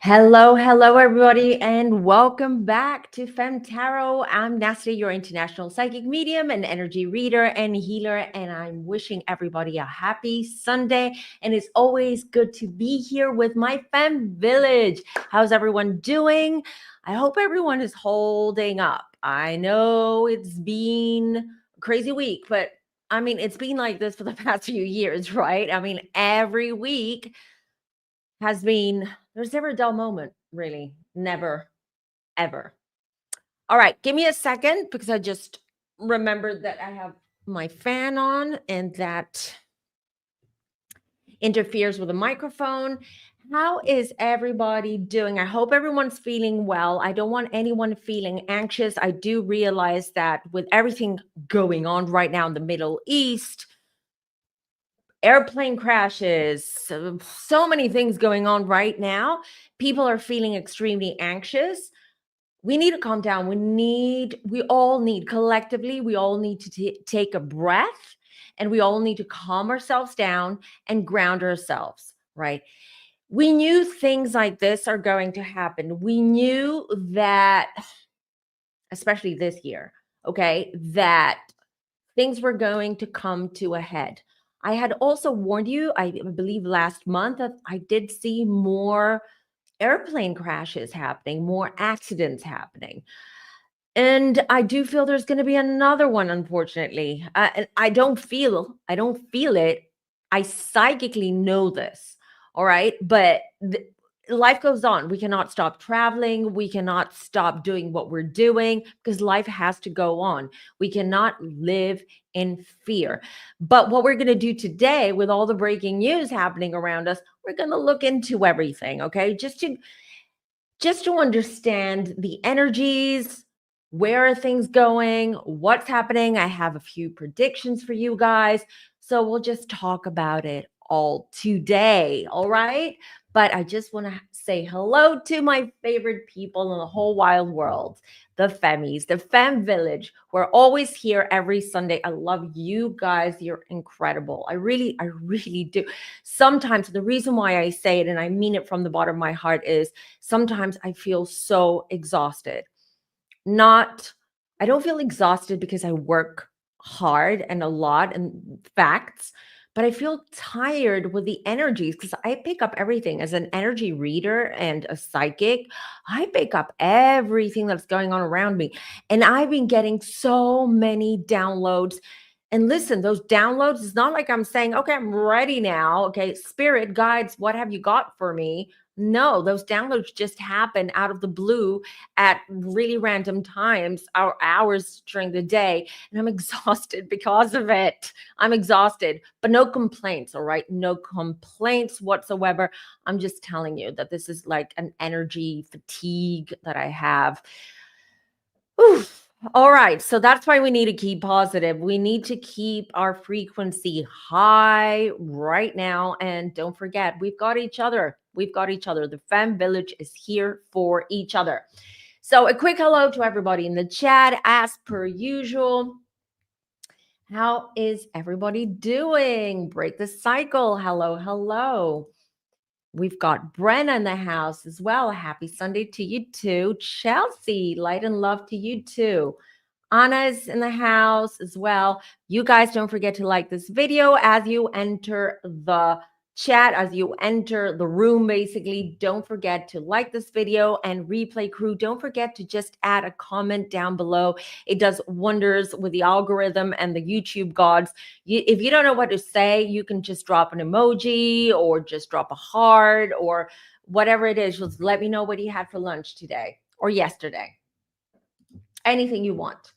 Hello, everybody, and welcome back to Fem Tarot. I'm Nasty, your international psychic medium and energy reader and healer, and I'm wishing everybody a happy Sunday. And it's always good to be here with my Fem Village. How's everyone doing? I hope everyone is holding up. I know it's been a crazy week, but I mean, it's been like this for the past few years, right? I mean, every week has been, there's never a dull moment, really. Never, ever. All right, give me a second because I just remembered that I have my fan on and that interferes with the microphone. How is everybody doing? I hope everyone's feeling well. I don't want anyone feeling anxious. I do realize that with everything going on right now in the Middle East, airplane crashes, so many things going on right now. People are feeling extremely anxious. We need to calm down. We all need collectively, we all need to take a breath and we all need to calm ourselves down and ground ourselves, right? We knew things like this are going to happen. We knew that, especially this year, okay, that things were going to come to a head. I had also warned you, I believe last month, that I did see more airplane crashes happening, more accidents happening. And I do feel there's going to be another one, unfortunately. And I don't feel it. I psychically know this. All right. But life goes on. We cannot stop traveling. We cannot stop doing what we're doing because life has to go on. We cannot live in fear. But what we're going to do today with all the breaking news happening around us, we're going to look into everything. Okay. Just to understand the energies, where are things going, what's happening. I have a few predictions for you guys. So we'll just talk about it all today. All right. But I just want to say hello to my favorite people in the whole wild world, the Femmies, the Fem Village. We're always here every Sunday. I love you guys. You're incredible. I really do. Sometimes the reason why I say it, and I mean it from the bottom of my heart, is sometimes I feel so exhausted. Not, I don't feel exhausted because I work hard and a lot and facts, but I feel tired with the energies because I pick up everything as an energy reader and a psychic. I pick up everything that's going on around me. And I've been getting so many downloads. And listen, those downloads, it's not like I'm saying, okay, I'm ready now. Okay, spirit guides, what have you got for me? No, those downloads just happen out of the blue at really random times, or hours during the day. And I'm exhausted because of it. I'm exhausted, but no complaints. All right. No complaints whatsoever. I'm just telling you that this is like an energy fatigue that I have. Oof. All right. So that's why we need to keep positive. We need to keep our frequency high right now. And don't forget, we've got each other. We've got each other. The Fem Village is here for each other. So a quick hello to everybody in the chat, as per usual. How is everybody doing? Break the cycle. Hello. We've got Brenna in the house as well. Happy Sunday to you too. Chelsea, light and love to you too. Anna's in the house as well. You guys don't forget to like this video as you enter the chat, as you enter the room, basically. Don't forget to like this video, and replay crew, don't forget to just add a comment down below. It does wonders with the algorithm and the YouTube gods. If you don't know what to say, you can just drop an emoji or just drop a heart or whatever it is. Just let me know what you had for lunch today or yesterday. Anything you want.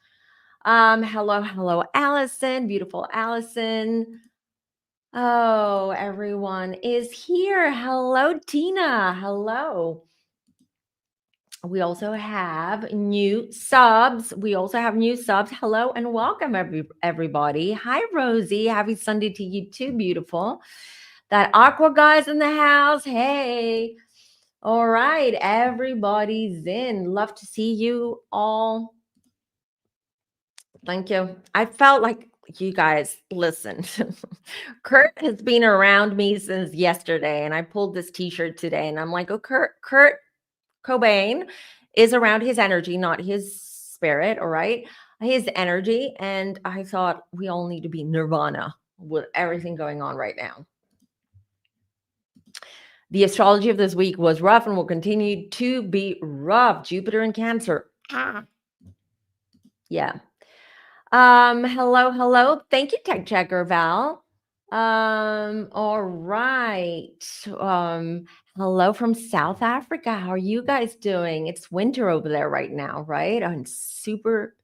Hello, Allison, beautiful Allison. Oh, everyone is here. Hello, Tina. Hello. We also have new subs. Hello and welcome, everybody. Hi, Rosie. Happy Sunday to you too, beautiful. That Aqua guy's in the house. Hey. All right, everybody's in. Love to see you all. Thank you. I felt like You guys, listen. Kurt has been around me since yesterday, and I pulled this T-shirt today, and I'm like, oh, Kurt Cobain is around his energy, not his spirit. All right, his energy, and I thought we all need to be nirvana with everything going on right now. The astrology of this week was rough and will continue to be rough. Jupiter in Cancer. Yeah. Hello. Thank you, Tech Checker Val. All right. Hello from South Africa. How are you guys doing? It's winter over there right now, right? And super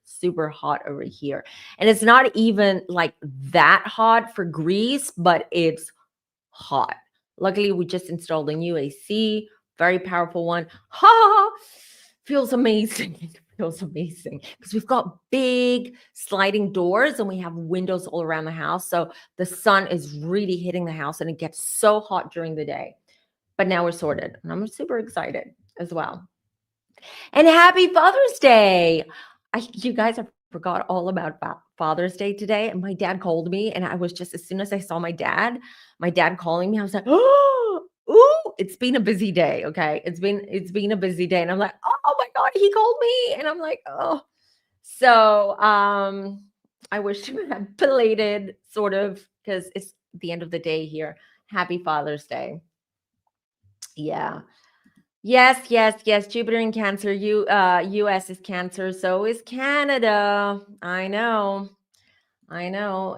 hot over here. And it's not even like that hot for Greece, but it's hot. Luckily, we just installed a new AC, very powerful one. Ha! Feels amazing. It feels amazing because we've got big sliding doors and we have windows all around the house. So the sun is really hitting the house and it gets so hot during the day. But now we're sorted and I'm super excited as well. And happy Father's Day. You guys, I forgot all about Father's Day today. And my dad called me, and I was just, as soon as I saw my dad calling me, I was like, oh, ooh, it's been a busy day. Okay. It's been a busy day. And I'm like, oh my God, he called me. And I'm like, oh. So I wish to have belated sort of, because it's the end of the day here. Happy Father's Day. Yeah. Yes. Jupiter in Cancer. US is Cancer. So is Canada. I know.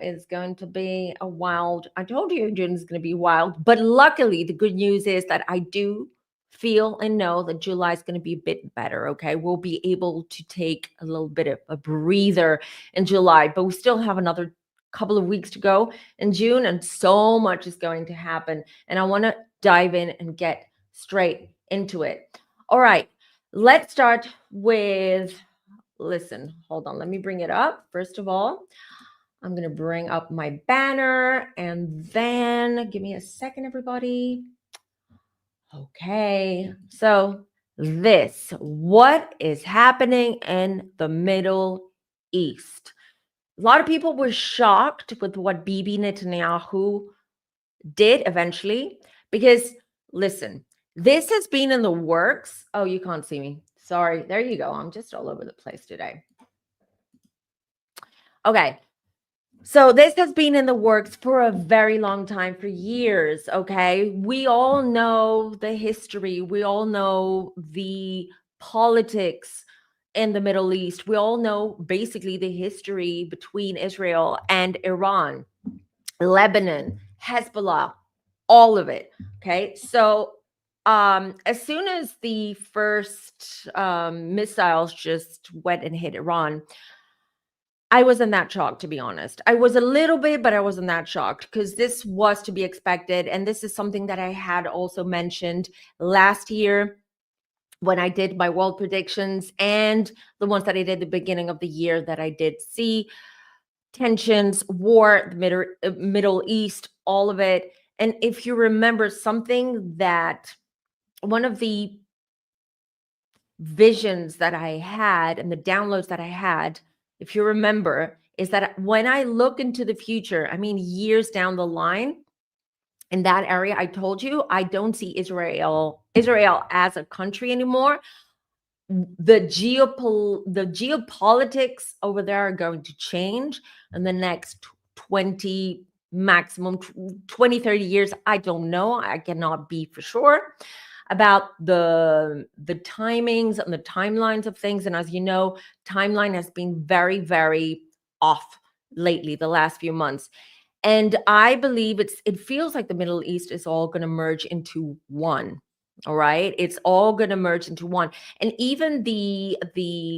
It's going to be a wild. I told you June is going to be wild. But luckily, the good news is that I do feel and know that July is going to be a bit better. Okay. We'll be able to take a little bit of a breather in July, but we still have another couple of weeks to go in June, and so much is going to happen. And I want to dive in and get straight into it. All right. Let's start with, listen, hold on. Let me bring it up. First of all, I'm going to bring up my banner and then give me a second, everybody. Okay. So what is happening in the Middle East? A lot of people were shocked with what Bibi Netanyahu did eventually, because listen, this has been in the works. Oh, you can't see me. Sorry. There you go. I'm just all over the place today. Okay. So this has been in the works for a very long time, for years. Okay. We all know the history. We all know the politics in the Middle East. We all know basically the history between Israel and Iran, Lebanon, Hezbollah, all of it. Okay. So as soon as the first missiles just went and hit Iran, I wasn't that shocked, to be honest. I was a little bit, but I wasn't that shocked because this was to be expected. And this is something that I had also mentioned last year when I did my world predictions, and the ones that I did at the beginning of the year, that I did see tensions, war, the Middle East, all of it. And if you remember, something that one of the visions that I had and the downloads that I had, if you remember, is that when I look into the future, I mean, years down the line, in that area, I told you, I don't see Israel as a country anymore. The geopolitics over there are going to change in the next 20, maximum 20, 30 years. I don't know. I cannot be for sure about the timings and the timelines of things. And as you know, timeline has been very off lately, the last few months. And I believe it feels like the Middle East is all going to merge into one. All right. It's all going to merge into one. And even the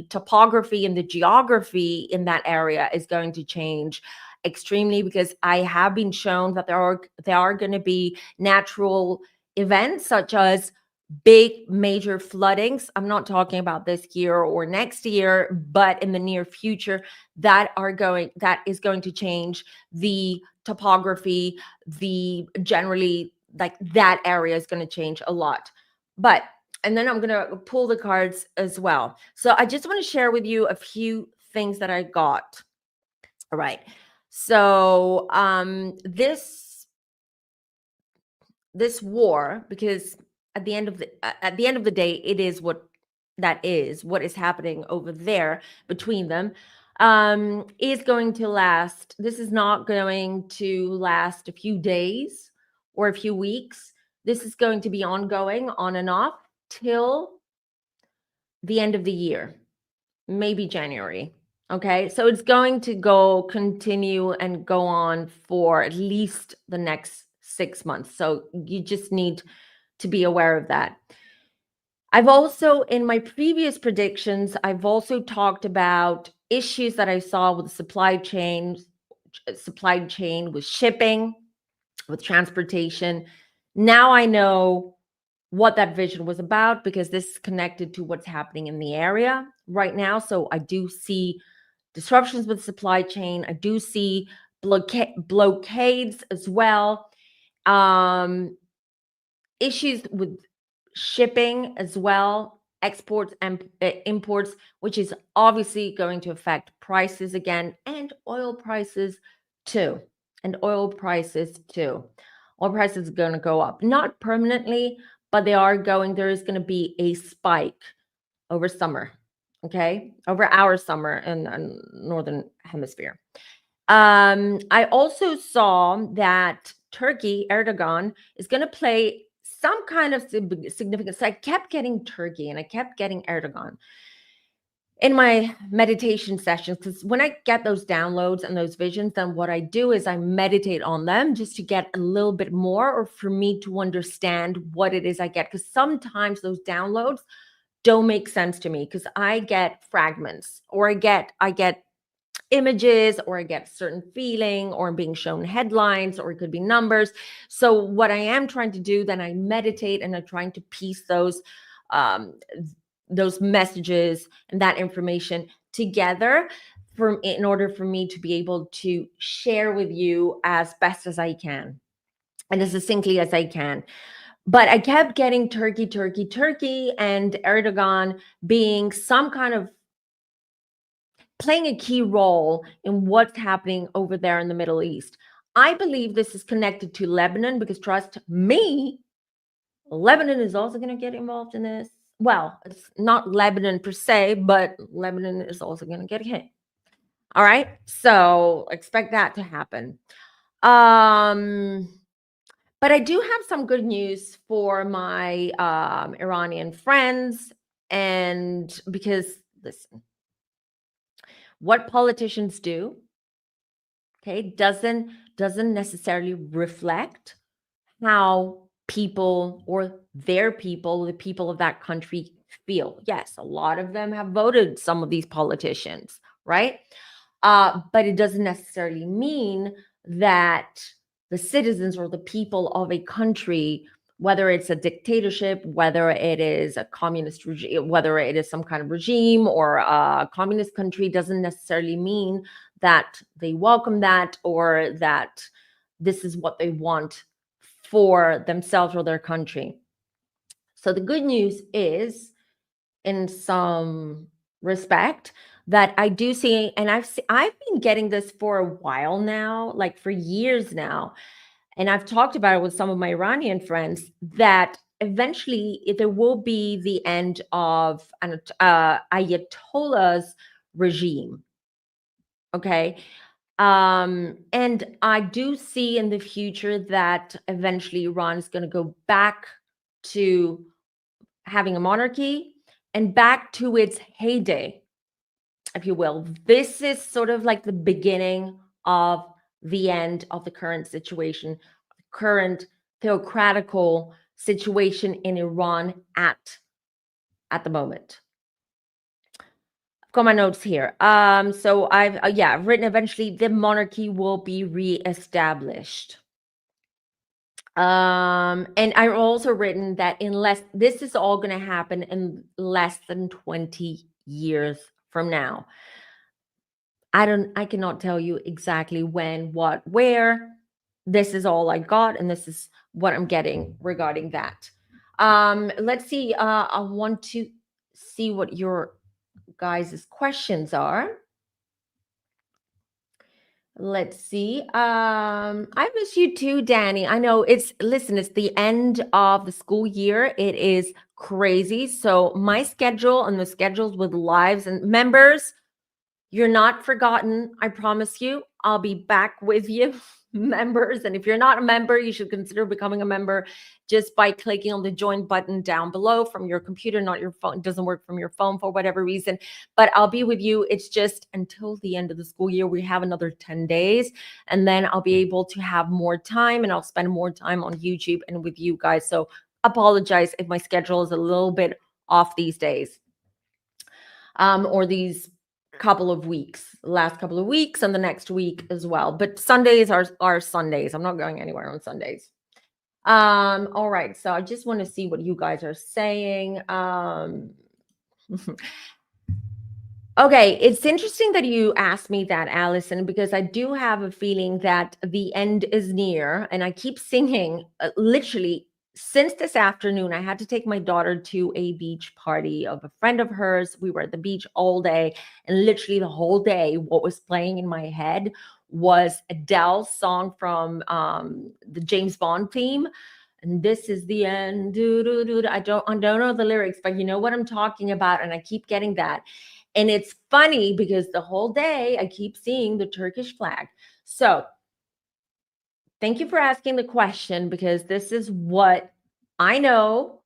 topography and the geography in that area is going to change extremely, because I have been shown that there are going to be natural events such as big major floodings. I'm not talking about this year or next year, but in the near future, that is going to change the topography, the generally, like, that area is going to change a lot. But and then I'm going to pull the cards as well. So I just want to share with you a few things that I got. All right. So this war, because at the end of the day, it is what is happening over there between them, is going to last. This is not going to last a few days or a few weeks. This is going to be ongoing, on and off, till the end of the year, maybe January. Okay, so it's going to continue and go on for at least the next 6 months. So you just need to be aware of that. I've also, in my previous predictions, I've also talked about issues that I saw with the supply chain with shipping, with transportation. Now I know what that vision was about, because this is connected to what's happening in the area right now. So I do see disruptions with supply chain. I do see blockades as well. Issues with shipping as well, exports and imports, which is obviously going to affect prices again, and oil prices too. And oil prices too. Oil prices are going to go up, not permanently, but there is going to be a spike over summer, okay? Over our summer in Northern Hemisphere. I also saw that Turkey, Erdogan, is going to play some kind of significance. So I kept getting Turkey and I kept getting Erdogan in my meditation sessions, because when I get those downloads and those visions, then what I do is I meditate on them just to get a little bit more, or for me to understand what it is I get. Because sometimes those downloads don't make sense to me, because I get fragments, or I get images, or I get a certain feeling, or I'm being shown headlines, or it could be numbers. So what I am trying to do, then I meditate and I'm trying to piece um, those messages and that information together in order for me to be able to share with you as best as I can and as succinctly as I can. But I kept getting Turkey, Turkey, Turkey, and Erdogan being some kind of playing a key role in what's happening over there in the Middle East. I believe this is connected to Lebanon, because trust me, Lebanon is also going to get involved in this. Well, it's not Lebanon per se, but Lebanon is also going to get hit. All right. So expect that to happen. But I do have some good news for my Iranian friends. And because, listen, what politicians do, okay, doesn't necessarily reflect how people, or their people, the people of that country, feel. Yes, a lot of them have voted some of these politicians, right? But it doesn't necessarily mean that the citizens or the people of a country, whether it's a dictatorship, whether it is a communist regime, whether it is some kind of regime or a communist country, doesn't necessarily mean that they welcome that, or that this is what they want for themselves or their country. So the good news is, in some respect, that I do see, and I've been getting this for a while now, like for years now, and I've talked about it with some of my Iranian friends, that eventually there will be the end of an Ayatollah's regime. Okay. And I do see in the future that eventually Iran is going to go back to having a monarchy and back to its heyday, if you will. This is sort of like the beginning of the end of the current situation, current theocratical situation in Iran at the moment. I've got my notes here. So I've written, eventually the monarchy will be reestablished. And I've also written that this is all going to happen in less than 20 years from now. I cannot tell you exactly when, what, where. This is all I got, and this is what I'm getting regarding that. Let's see. I want to see what your guys' questions are. Let's see. I miss you too, Danny. I know listen, it's the end of the school year. It is crazy. So my schedule and the schedules with lives and members, you're not forgotten. I promise you. I'll be back with you, members. And if you're not a member, you should consider becoming a member just by clicking on the join button down below from your computer, not your phone. It doesn't work from your phone for whatever reason. But I'll be with you. It's just until the end of the school year. We have another 10 days. And then I'll be able to have more time and I'll spend more time on YouTube and with you guys. So apologize if my schedule is a little bit off these days. Or these last couple of weeks and the next week as well. But Sundays are Sundays. I'm not going anywhere on Sundays. All right. So I just want to see what you guys are saying. Okay, it's interesting that you asked me that, Allison, because I do have a feeling that the end is near, and I keep singing literally since this afternoon. I had to take my daughter to a beach party of a friend of hers. We were at the beach all day, and literally the whole day, what was playing in my head was Adele's song from the James Bond theme. And this is the end. Doo, doo, doo. I don't know the lyrics, but you know what I'm talking about, and I keep getting that. And it's funny because the whole day I keep seeing the Turkish flag. So thank you for asking the question, because this is what I know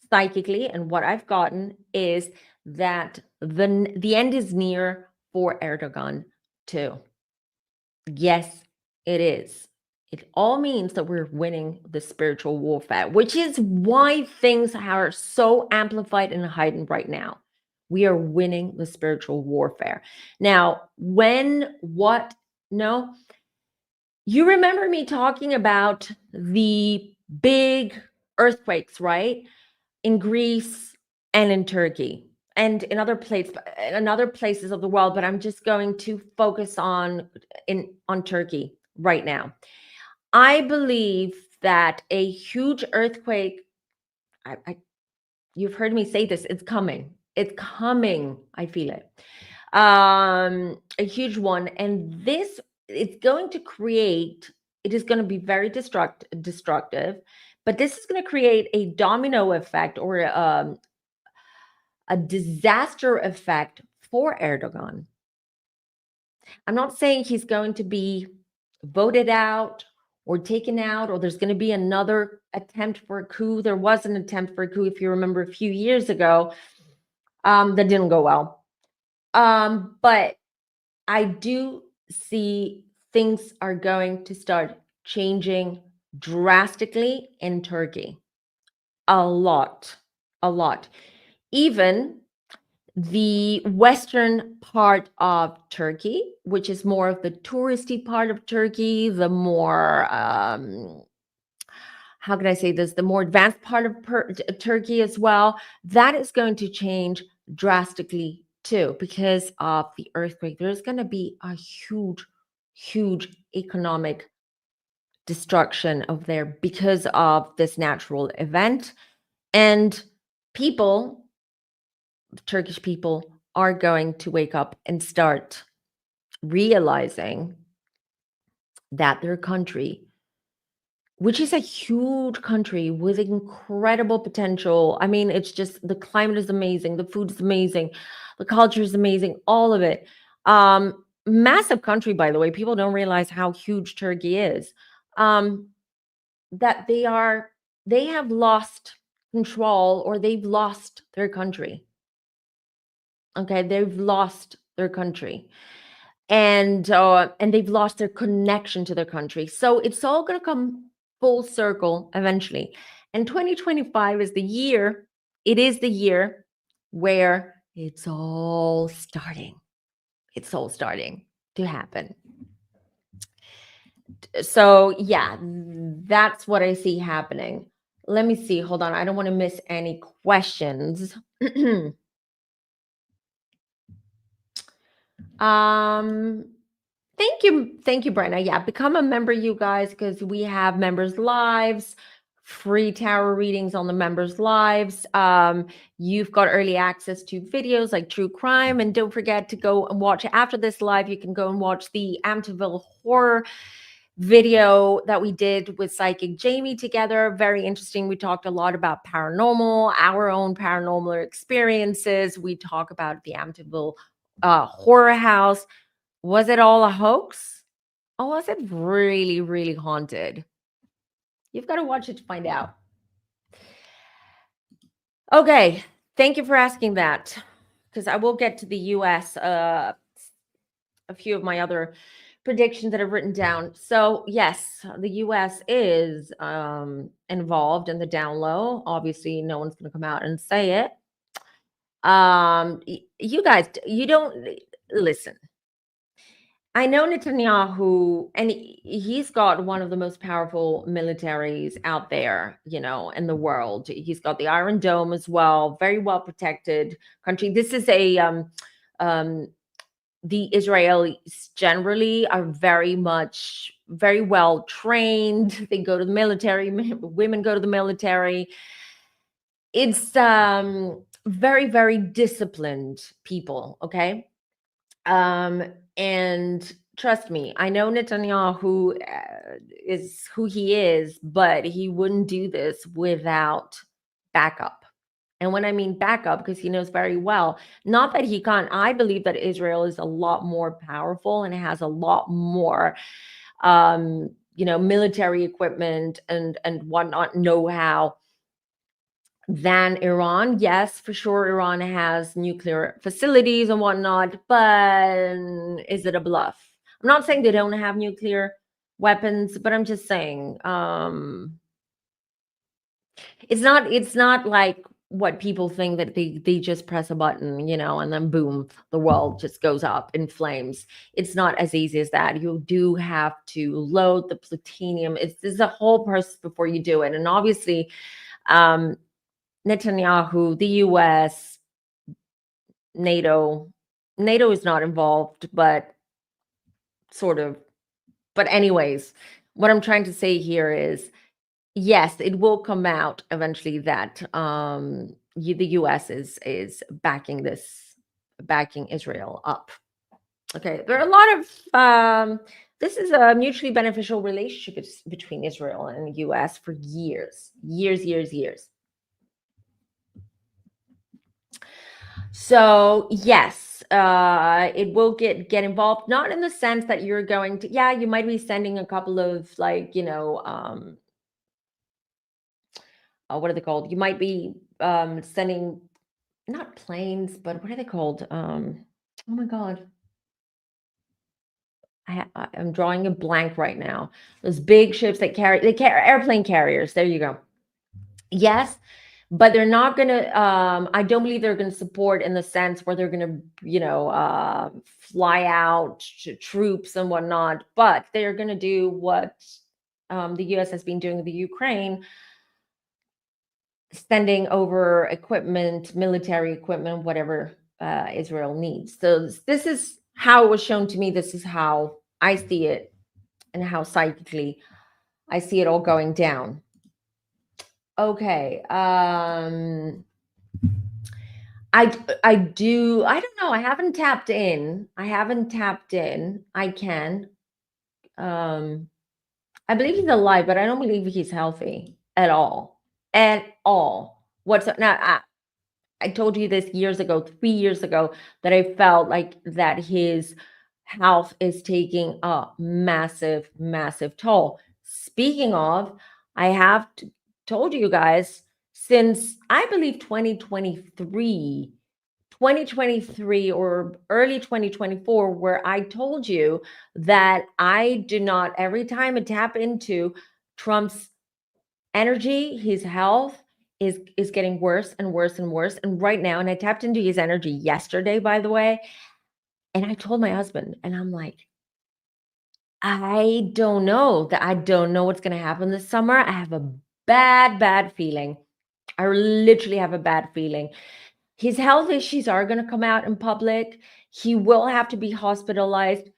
psychically, and what I've gotten is that the end is near for Erdogan too. Yes, it is. It all means that we're winning the spiritual warfare, which is why things are so amplified and heightened right now. We are winning the spiritual warfare. Now, no, you remember me talking about the big earthquakes, right? In Greece and in Turkey and in other places of the world, but I'm just going to focus on Turkey right now. I believe that a huge earthquake, you've heard me say this, it's coming. It's coming. I feel it. A huge one. And this, it's going to create, it is going to be very destructive, but this is going to create a domino effect, or a disaster effect for Erdogan. I'm not saying he's going to be voted out or taken out, or there's going to be another attempt for a coup. There was an attempt for a coup, if you remember, a few years ago, that didn't go well. But I do see things are going to start changing drastically in Turkey. A lot, a lot. Even the western part of Turkey, which is more of the touristy part of Turkey, the more, how can I say this, the more advanced part of Turkey as well, that is going to change drastically too, because of the earthquake. There's going to be a huge, huge economic destruction of there because of this natural event. And people, Turkish people, are going to wake up and start realizing that their country, which is a huge country with incredible potential. I mean, it's just, the climate is amazing, the food is amazing, the culture is amazing, all of it. Massive country, by the way. People don't realize how huge Turkey is. That they have lost control, or they've lost their country. Okay, they've lost their country, and they've lost their connection to their country. So it's all going to come full circle eventually. And 2025 is the year. It is the year where it's all starting. It's all starting to happen. So yeah, that's what I see happening. Let me see. Hold on. I don't want to miss any questions. Thank you, Brenna. Yeah, become a member, you guys, because we have members' lives free tarot readings on the members' lives. You've got early access to videos like true crime. And don't forget to go and watch after this live. You can go and watch the Amityville horror video that we did with Psychic Jamie together. Very interesting. We talked a lot about paranormal, our own paranormal experiences. We talk about the Amityville horror house. Was it all a hoax? Or was it really, really haunted? You've got to watch it to find out. Okay. Thank you for asking that, because I will get to the US, a few of my other predictions that I've written down. So yes, the US is involved in the down low. Obviously, no one's going to come out and say it. You guys, you don't listen. I know Netanyahu, and he's got one of the most powerful militaries out there, in the world. He's got the Iron Dome as well, very well protected country. This is the Israelis generally are very well trained. They go to the military. Women go to the military. It's very, very disciplined people. Okay. And trust me, I know Netanyahu is who he is, but he wouldn't do this without backup. And when I mean backup, because he knows very well, not that he can't, I believe that Israel is a lot more powerful and it has a lot more, military equipment and whatnot, know-how than Iran. Yes, for sure, Iran has nuclear facilities and whatnot, but is it a bluff? I'm not saying they don't have nuclear weapons, but I'm just saying it's not like what people think, that they just press a button, and then boom, the world just goes up in flames. It's not as easy as that. You do have to load the plutonium. There's a whole process before you do it. And obviously, Netanyahu, the US, NATO is not involved, but sort of. But anyways, what I'm trying to say here is, yes, it will come out eventually that the US is backing Israel up. Okay, there are a lot of this is a mutually beneficial relationship between Israel and the US for years. So yes, it will get involved, not in the sense that you're going to, yeah, you might be sending a couple of, like, what are they called? You might be sending, not planes, but what are they called? Oh my God. I'm drawing a blank right now. Those big ships that carry airplane carriers. There you go. Yes, but they're not going to, I don't believe they're going to support in the sense where they're going to, fly out troops and whatnot, but they're going to do what the US has been doing with the Ukraine, sending over equipment, military equipment, whatever Israel needs. So this is how it was shown to me. This is how I see it, and how psychically I see it all going down. Okay. I don't know. I haven't tapped in. I can. I believe he's alive, but I don't believe he's healthy at all. At all. Now, I told you this 3 years ago, that I felt like that his health is taking a massive, massive toll. Speaking of, I have told you guys since, I believe, 2023 or early 2024, where I told you that I do not, every time I tap into Trump's energy, his health is getting worse and worse and worse. And right now, and I tapped into his energy yesterday, by the way, and I told my husband, and I'm like, I don't know what's going to happen this summer. I have a bad feeling. I literally have a bad feeling. His health issues are going to come out in public. He will have to be hospitalized.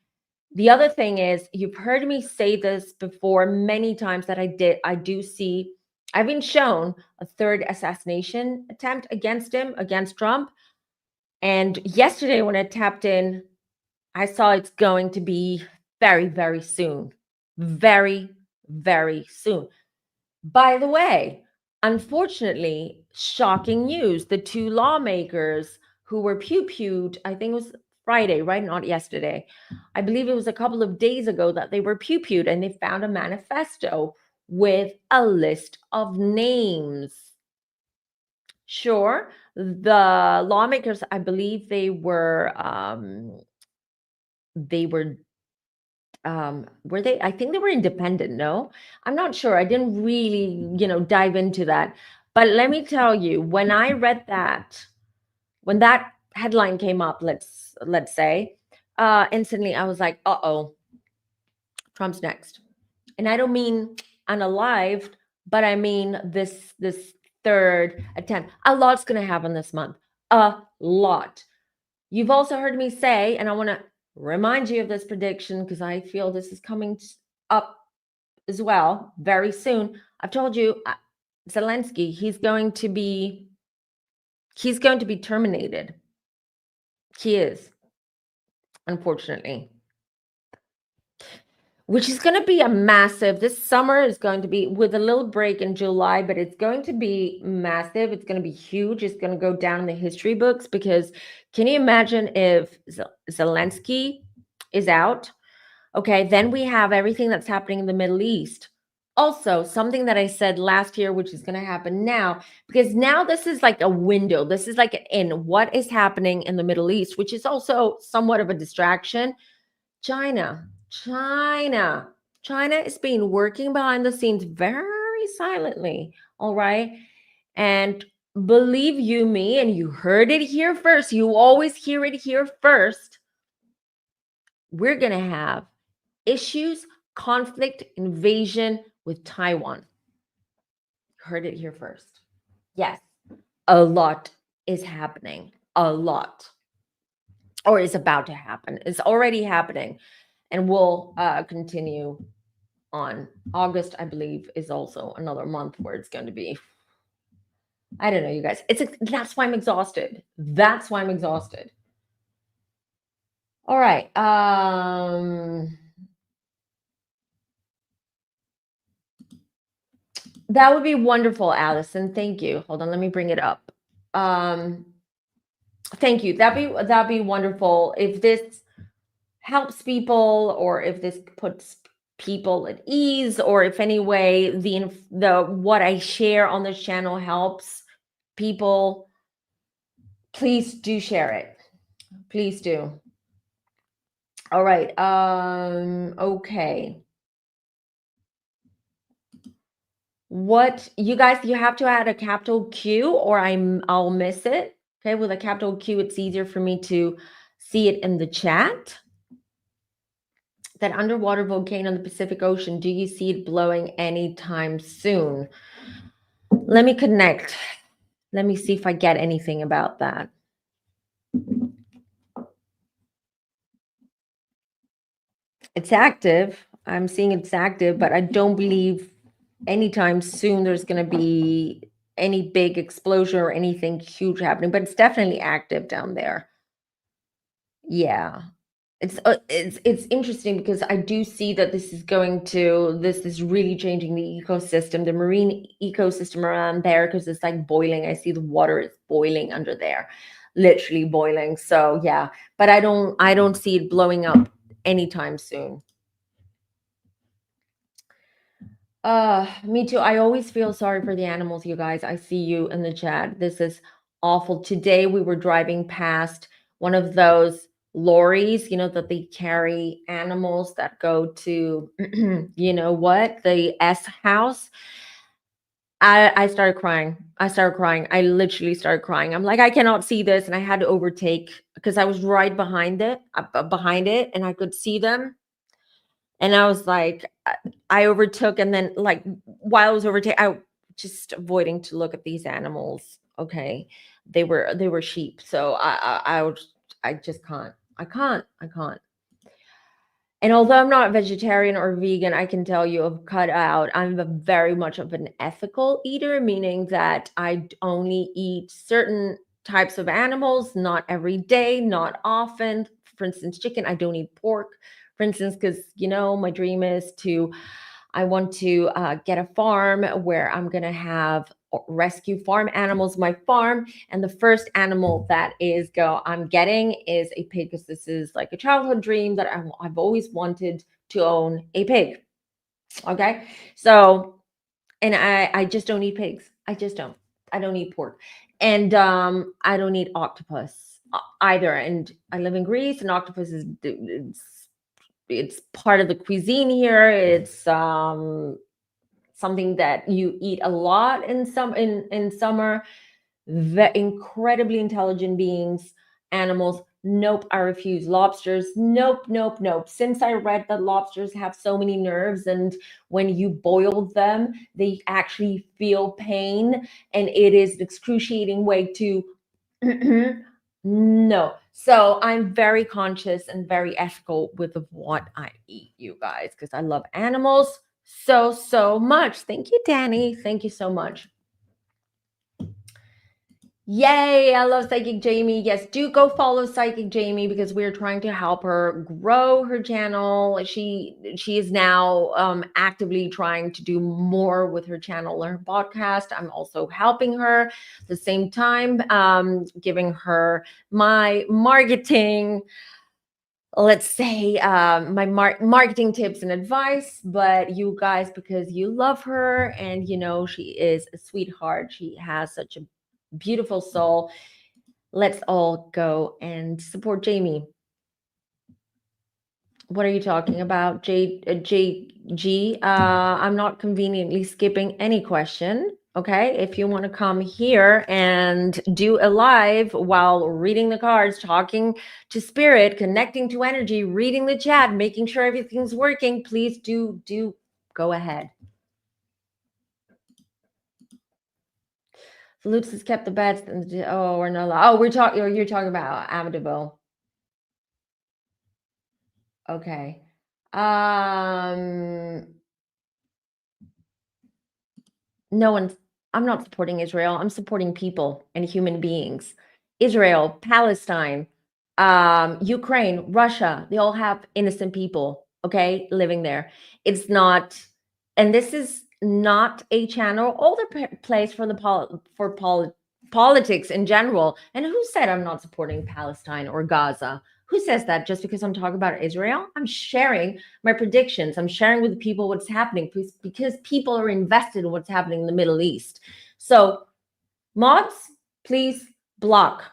The other thing is, you've heard me say this before many times, that I do see I've been shown a third assassination attempt against him, against Trump. And yesterday, when I tapped in, I saw it's going to be very, very soon. Very, very soon. By the way, unfortunately, shocking news. The two lawmakers who were pew-pewed, I think it was Friday, right? Not yesterday. I believe it was a couple of days ago that they were pew-pewed and they found a manifesto with a list of names. Sure, the lawmakers, I believe they were they, I think they were independent. No, I'm not sure. I didn't really, dive into that. But let me tell you, when I read that, when that headline came up, let's say, instantly I was like, uh-oh, Trump's next. And I don't mean unalived, but I mean this third attempt. A lot's gonna happen this month. A lot. You've also heard me say, and I want to remind you of this prediction because I feel this is coming up as well very soon. I've told you, Zelensky, he's going to be terminated. He is, unfortunately. Which is going to be a massive, this summer is going to be, with a little break in July, but it's going to be massive. It's going to be huge. It's going to go down in the history books because can you imagine if Zelensky is out? Okay, then we have everything that's happening in the Middle East. Also, something that I said last year, which is going to happen now, because now this is like a window. This is like in what is happening in the Middle East, which is also somewhat of a distraction. China, China, China is being working behind the scenes very silently. All right. And believe you me, and you heard it here first, you always hear it here first. We're going to have issues, conflict, invasion with Taiwan. Heard it here first. Yes, a lot is happening. A lot. Or is about to happen. It's already happening. And will continue on. August, I believe, is also another month where it's going to be. I don't know, you guys. That's why I'm exhausted. That's why I'm exhausted. All right. That would be wonderful, Allison. Thank you. Hold on, let me bring it up. Thank you. That'd be wonderful if this helps people, or if this puts people at ease, or if any way the what I share on this channel helps people. Please do share it. Please do. All right. Okay. What you guys, you have to add a capital Q or I'll miss it. Okay, with a capital Q, it's easier for me to see it in the chat. That underwater volcano in the Pacific Ocean, do you see it blowing anytime soon? Let me connect. Let me see if I get anything about that. It's active. I'm seeing it's active, but I don't believe anytime soon there's going to be any big explosion or anything huge happening, but it's definitely active down there. Yeah. It's interesting because I do see that this is really changing the ecosystem, the marine ecosystem around there, because it's like boiling. I see the water is boiling under there, literally boiling. So yeah, but I don't see it blowing up anytime soon. Me too. I always feel sorry for the animals, you guys. I see you in the chat. This is awful. Today we were driving past one of those lorries, that they carry animals that go to, the S house. I started crying. I literally started crying. I'm like, I cannot see this. And I had to overtake because I was right behind it, and I could see them. And I was like, I overtook, and then like while I was overtaking, I just avoiding to look at these animals. Okay, they were sheep, so I just can't. I can't. And although I'm not vegetarian or vegan, I can tell you I've cut out. I'm very much of an ethical eater, meaning that only eat certain types of animals, not every day, not often. For instance, chicken, I don't eat pork, for instance, because, my dream is I want to get a farm where I'm going to have rescue farm animals, my farm. And the first animal that I'm getting is a pig, because this is like a childhood dream that I've always wanted to own a pig. Okay. So, and I just don't eat pigs. I don't eat pork. And I don't eat octopus either. And I live in Greece, and octopus it's part of the cuisine here. It's something that you eat a lot in summer. The incredibly intelligent beings, animals. Nope, I refuse. Lobsters. Nope, nope, nope. Since I read that lobsters have so many nerves, and when you boil them, they actually feel pain, and it is an excruciating way to no. So I'm very conscious and very ethical with what I eat, you guys, because I love animals so much. Thank you, Danny. Thank you so much. Yay, I love Psychic Jamie. Yes, do go follow Psychic Jamie, because we're trying to help her grow her channel. She is now actively trying to do more with her channel and her podcast. I'm also helping her at the same time, giving her my marketing, let's say, my marketing tips and advice. But you guys, because you love her, and she is a sweetheart, she has such a beautiful soul, let's all go and support Jamie. What are you talking about, JG? I'm not conveniently skipping any question. Okay, if you want to come here and do a live while reading the cards, talking to spirit, connecting to energy, reading the chat, making sure everything's working, please do go ahead. Lutz has kept the bets. We're not allowed. Oh, you're talking about Amityville. Okay. No one's, I'm not supporting Israel. I'm supporting people and human beings. Israel, Palestine, Ukraine, Russia, they all have innocent people, okay, living there. It's not, and this is not a channel or the place for politics in general. And who said I'm not supporting Palestine or Gaza? Who says that? Just because I'm talking about Israel? I'm sharing my predictions. I'm sharing with people what's happening, because people are invested in what's happening in the Middle East. So, mods, please block.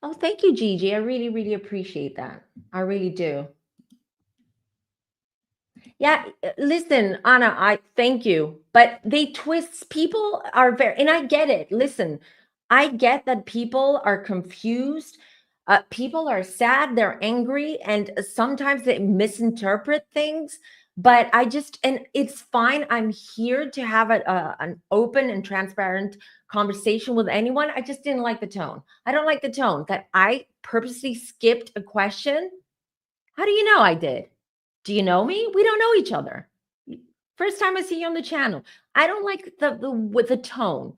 Oh, thank you, Gigi. I really, really appreciate that. I really do. Yeah, listen, Anna, I thank you. But they twist, people are very, and I get it. Listen, I get that people are confused. People are sad, they're angry, and sometimes they misinterpret things. But and it's fine. I'm here to have an open and transparent conversation with anyone. I just didn't like the tone. I don't like the tone that I purposely skipped a question. How do you know I did? Do you know me? We don't know each other. First time I see you on the channel. I don't like with the tone.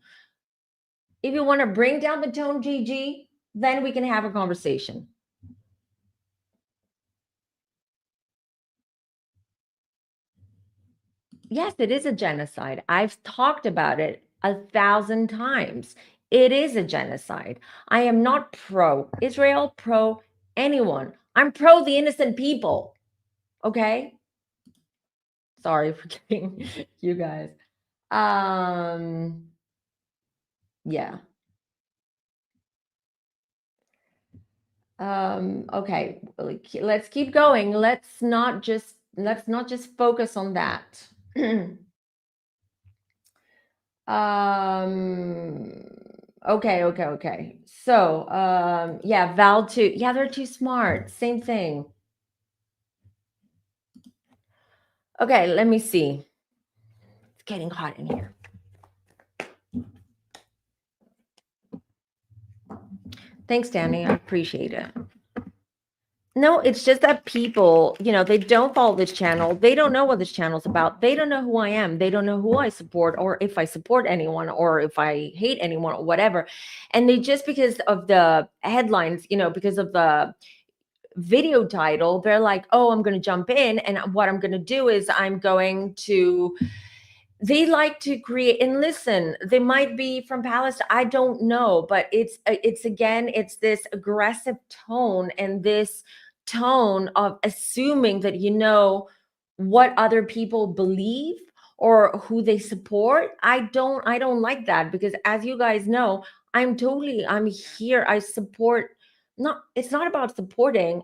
If you want to bring down the tone, GG, then we can have a conversation. Yes, it is a genocide. I've talked about it 1,000 times. It is a genocide. I am not pro Israel, pro anyone. I'm pro the innocent people. Okay? Sorry for getting you guys. Yeah. Okay, let's keep going. Let's not just focus on that. Okay. So, yeah, Val too. Yeah, they're too smart. Same thing. Okay, let me see. It's getting hot in here. Thanks, Danny. I appreciate it. No, it's just that people, they don't follow this channel. They don't know what this channel's about. They don't know who I am. They don't know who I support, or if I support anyone, or if I hate anyone, or whatever. And they just, because of the headlines, because of the video title, they're like, oh, I'm going to jump in. And what I'm going to do is they like to create, and listen, they might be from Palestine, I don't know, but it's again, it's this aggressive tone, and this tone of assuming that what other people believe or who they support. I don't like that, because as you guys know, I'm here, I support. Not, it's not about supporting.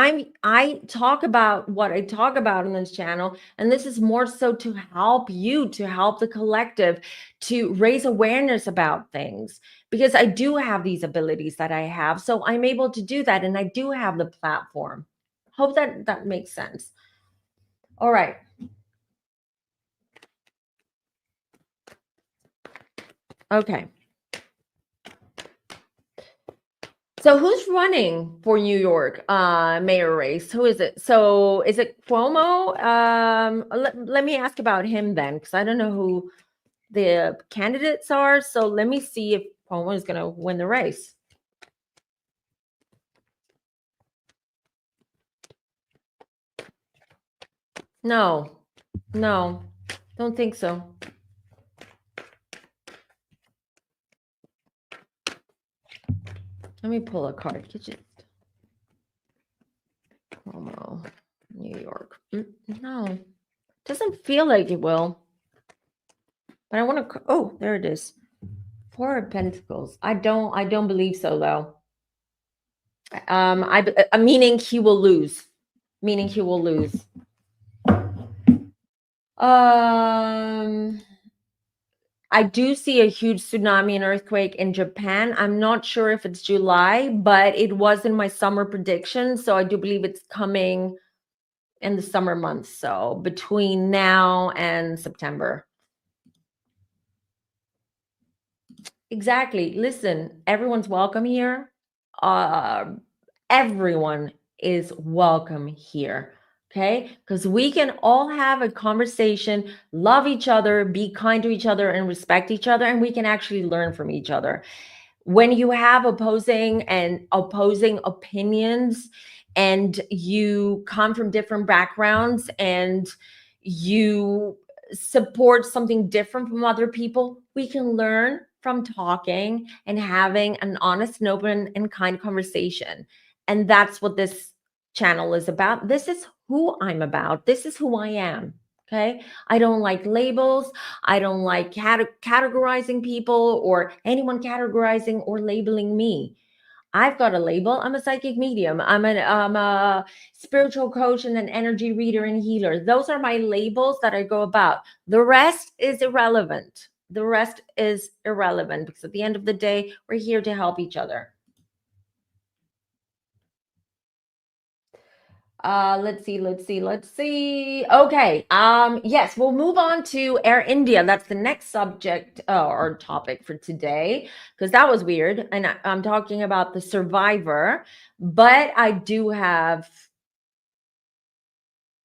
I talk about what I talk about on this channel, and this is more so to help you, to help the collective, to raise awareness about things, because I do have these abilities that I have, so I'm able to do that, and I do have the platform. Hope that makes sense. All right. Okay. So who's running for New York mayor race? Who is it? So is it Cuomo? Let me ask about him then, because I don't know who the candidates are. So let me see if Cuomo is going to win the race. No, don't think so. Let me pull a card. Cuomo, New York. No, doesn't feel like it will. But I want to. Oh, there it is. Four of Pentacles. I don't believe so though. Meaning he will lose. Meaning he will lose. I do see a huge tsunami and earthquake in Japan. I'm not sure if it's July, but it was in my summer prediction. So I do believe it's coming in the summer months. So between now and September. Exactly. Listen, everyone's welcome here. Everyone is welcome here. Okay, because we can all have a conversation, love each other, be kind to each other, and respect each other, and we can actually learn from each other. When you have opposing opinions, and you come from different backgrounds, and you support something different from other people, we can learn from talking and having an honest and open and kind conversation. And that's what this channel is about. This is who I'm about. This is who I am. Okay. I don't like labels. I don't like categorizing people, or anyone categorizing or labeling me. I've got a label. I'm a psychic medium. I'm a spiritual coach and an energy reader and healer. Those are my labels that I go about. The rest is irrelevant. The rest is irrelevant, because at the end of the day, we're here to help each other. Let's see. Okay. Yes, we'll move on to Air India. That's the next subject or topic for today, because that was weird. And I'm talking about the survivor, but I do have,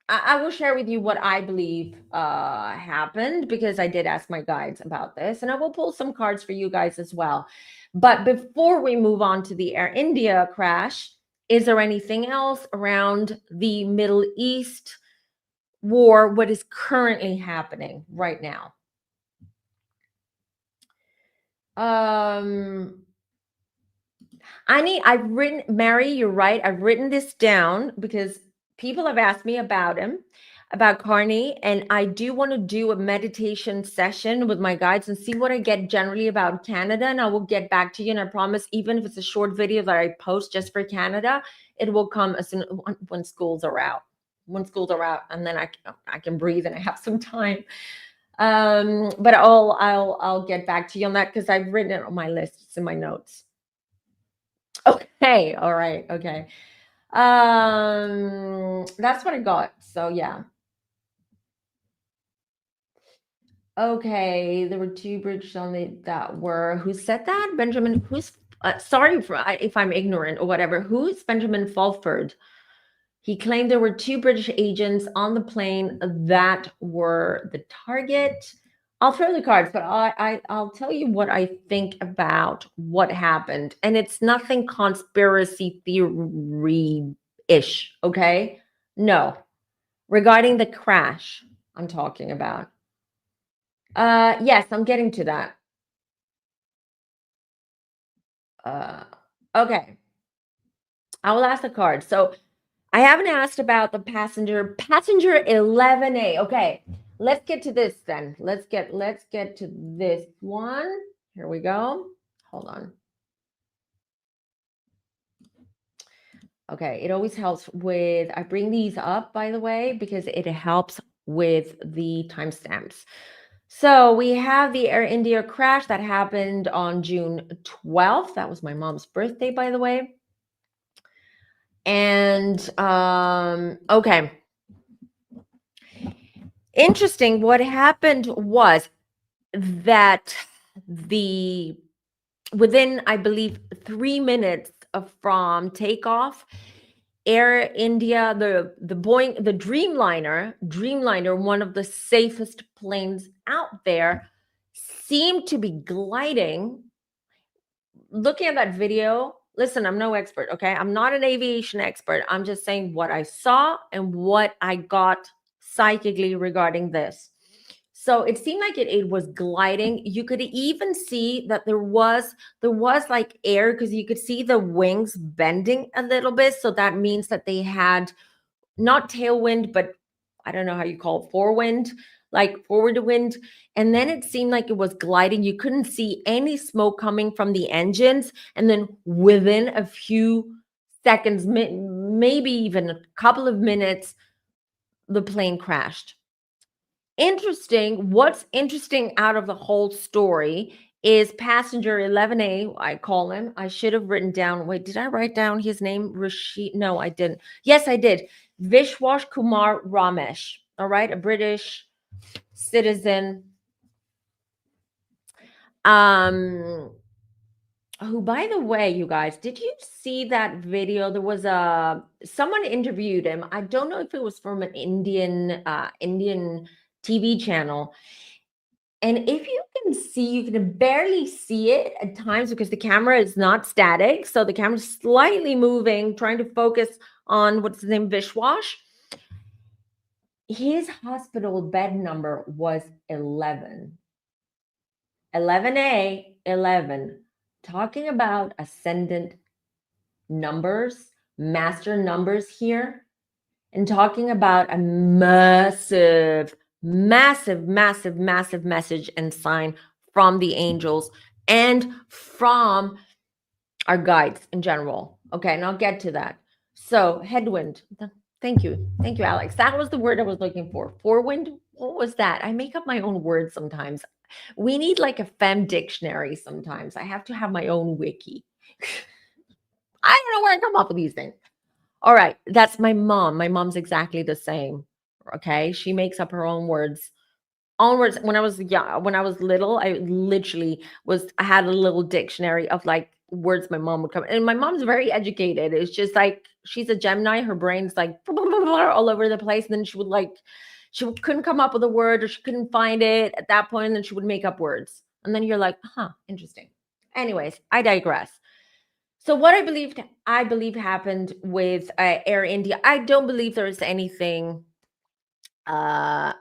I will share with you what I believe happened, because I did ask my guides about this, and I will pull some cards for you guys as well. But before we move on to the Air India crash, is there anything else around the Middle East war, what is currently happening right now? I've written, Mary, you're right. I've written this down because people have asked me about him, about Carney, and I do want to do a meditation session with my guides and see what I get generally about Canada. And I will get back to you. And I promise, even if it's a short video that I post just for Canada, it will come as soon when schools are out. When schools are out, and then I can breathe and I have some time. But I'll get back to you on that, because I've written it on my list. It's in my notes. Okay. All right. Okay. That's what I got. So yeah. Okay, there were two bridges on it that were. Who said that? Benjamin. Who's? Sorry if I'm ignorant or whatever. Who's Benjamin Fulford? He claimed there were two British agents on the plane that were the target. I'll throw the cards, but I'll tell you what I think about what happened, and it's nothing conspiracy theory ish. Okay, no, regarding the crash I'm talking about. Yes, I'm getting to that. Uh, okay, I will ask the card. So I haven't asked about the passenger 11A. Okay, let's get to this then. Let's get to this one. Here we go. Hold on. Okay, it always helps with, I bring these up, by the way, because it helps with the timestamps. So we have the Air India crash that happened on June 12th. That was my mom's birthday, by the way. And okay. Interesting. What happened was that the within, I believe, 3 minutes from takeoff, Air India, the Boeing, the Dreamliner, one of the safest planes out there, seemed to be gliding. Looking at that video, listen, I'm no expert, okay? I'm not an aviation expert. I'm just saying what I saw and what I got psychically regarding this. So it seemed like it was gliding. You could even see that there was like air, because you could see the wings bending a little bit. So that means that they had not tailwind, but I don't know how you call it, forewind, like forward wind. And then it seemed like it was gliding. You couldn't see any smoke coming from the engines. And then within a few seconds, maybe even a couple of minutes, the plane crashed. Interesting. What's interesting out of the whole story is passenger 11A, I call him. I should have written down. Wait, did I write down his name? Rashid? No, I didn't. Yes, I did. Vishwash Kumar Ramesh. All right, a British citizen. Who, by the way, you guys, did you see that video? There was someone interviewed him. I don't know if it was from an Indian TV channel. And if you can see, you can barely see it at times because the camera is not static. So the camera's slightly moving, trying to focus on what's his name, Vishwash. His hospital bed number was 11. 11A, 11. Talking about ascendant numbers, master numbers here, and talking about a massive, massive, massive, massive message and sign from the angels and from our guides in general. Okay, and I'll get to that. So, headwind. Thank you. Thank you, Alex. That was the word I was looking for. Forewind. What was that? I make up my own words sometimes. We need like a fem dictionary sometimes. I have to have my own wiki. I don't know where I come up with these things. All right, that's my mom. My mom's exactly the same. Okay, she makes up her own words. Own words. When I was young, when I was little, I had a little dictionary of like words my mom would come. And my mom's very educated. It's just like she's a Gemini. Her brain's like all over the place. And then couldn't come up with a word, or she couldn't find it at that point, and then she would make up words. And then you're like, huh, interesting. Anyways, I digress. So what I believe happened with Air India. I don't believe there is anything. Uh,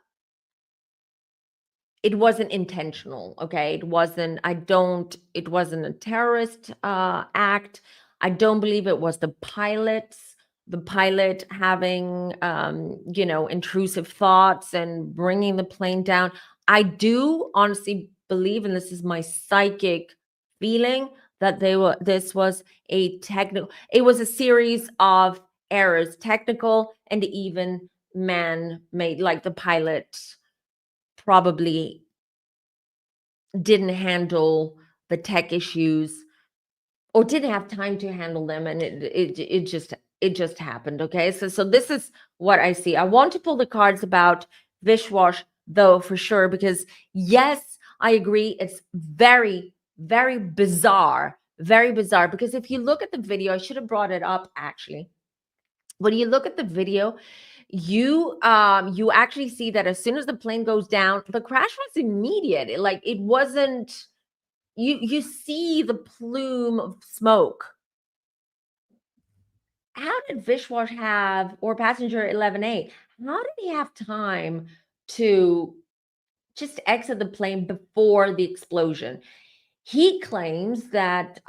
it wasn't intentional. Okay, it wasn't. I don't. It wasn't a terrorist act. I don't believe it was the pilots. The pilot having, intrusive thoughts and bringing the plane down. I do honestly believe, and this is my psychic feeling, that this was a technical, it was a series of errors, technical and even man-made, like the pilot probably didn't handle the tech issues or didn't have time to handle them, and it just happened. Okay, so this is what I see. I want to pull the cards about Vishwash though, for sure, because yes, I agree. It's very, very bizarre. Very bizarre. Because if you look at the video, I should have brought it up actually. When you look at the video, you actually see that as soon as the plane goes down, the crash was immediate. It wasn't, you see the plume of smoke. How did Vishwash have, or passenger 11A, how did he have time to just exit the plane before the explosion? He claims that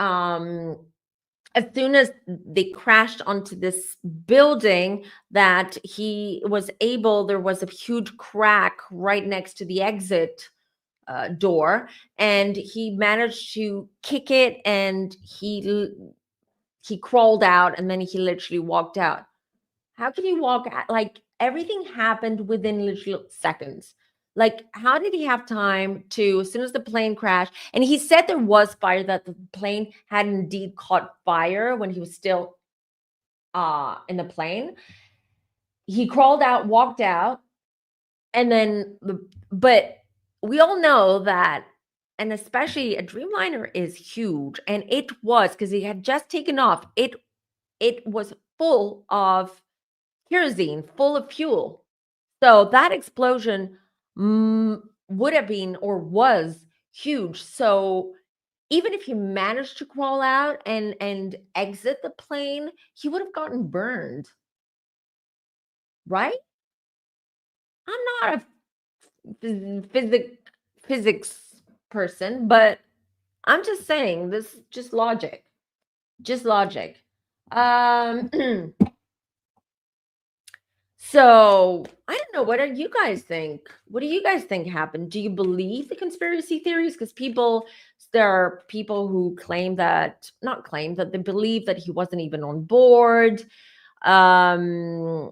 as soon as they crashed onto this building, that he was able, there was a huge crack right next to the exit door, and he managed to kick it, and he crawled out, and then he literally walked out. How can you walk out? Like, everything happened within literally seconds. Like, how did he have time to, as soon as the plane crashed? And he said there was fire, that the plane had indeed caught fire when he was still in the plane. He crawled out, walked out, and then, but we all know that, and especially a Dreamliner is huge, and it was, because he had just taken off. It was full of kerosene, full of fuel. So that explosion would have been, or was, huge. So even if he managed to crawl out and exit the plane, he would have gotten burned, right? I'm not a physics person, but I'm just saying, this just logic. Just logic. Um So I don't know. What do you guys think? What do you guys think happened? Do you believe the conspiracy theories? Because there are people who claim that, not claim, that they believe that he wasn't even on board, um,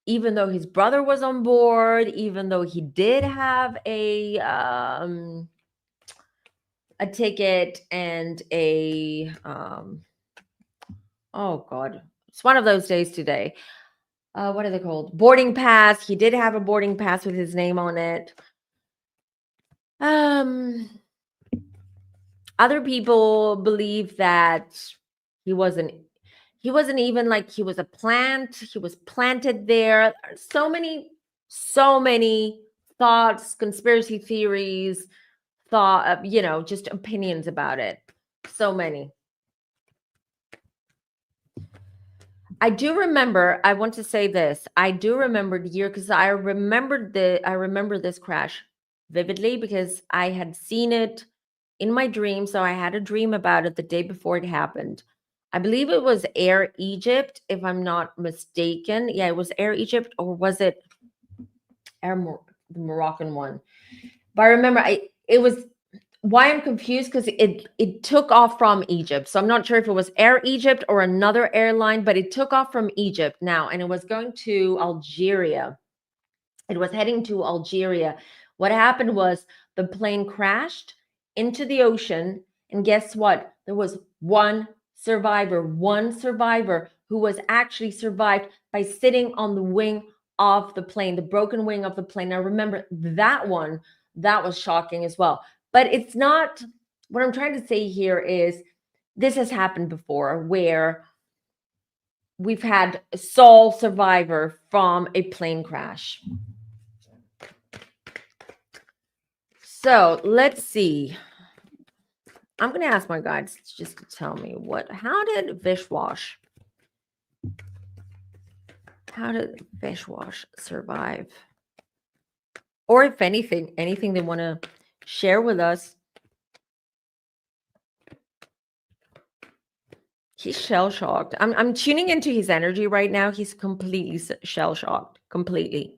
even though his brother was on board, even though he did have a ticket and oh God, it's one of those days today. What are they called? Boarding pass. He did have a boarding pass with his name on it. Um, Other people believe that he wasn't he wasn't even, like, he was a plant. He was planted there. So many thoughts, conspiracy theories, just opinions about it. So many. I do remember, I want to say this. I do remember the year, because I remember this crash vividly, because I had seen it in my dream. So I had a dream about it the day before it happened. I believe it was Air Egypt, if I'm not mistaken. Yeah, it was Air Egypt, or was it the Moroccan one? But I remember it was, why I'm confused, because it took off from Egypt. So I'm not sure if it was Air Egypt or another airline, but it took off from Egypt now, and it was going to Algeria. It was heading to Algeria. What happened was the plane crashed into the ocean, and guess what? There was one survivor who was actually survived by sitting on the wing of the plane, the broken wing of the plane. Now remember that one, that was shocking as well. But it's not, what I'm trying to say here is, this has happened before, where we've had a sole survivor from a plane crash. So let's see. I'm going to ask my guides just to tell me how did Vishwash survive? Or if anything they want to share with us. He's shell-shocked. I'm tuning into his energy right now. He's completely shell-shocked. Completely.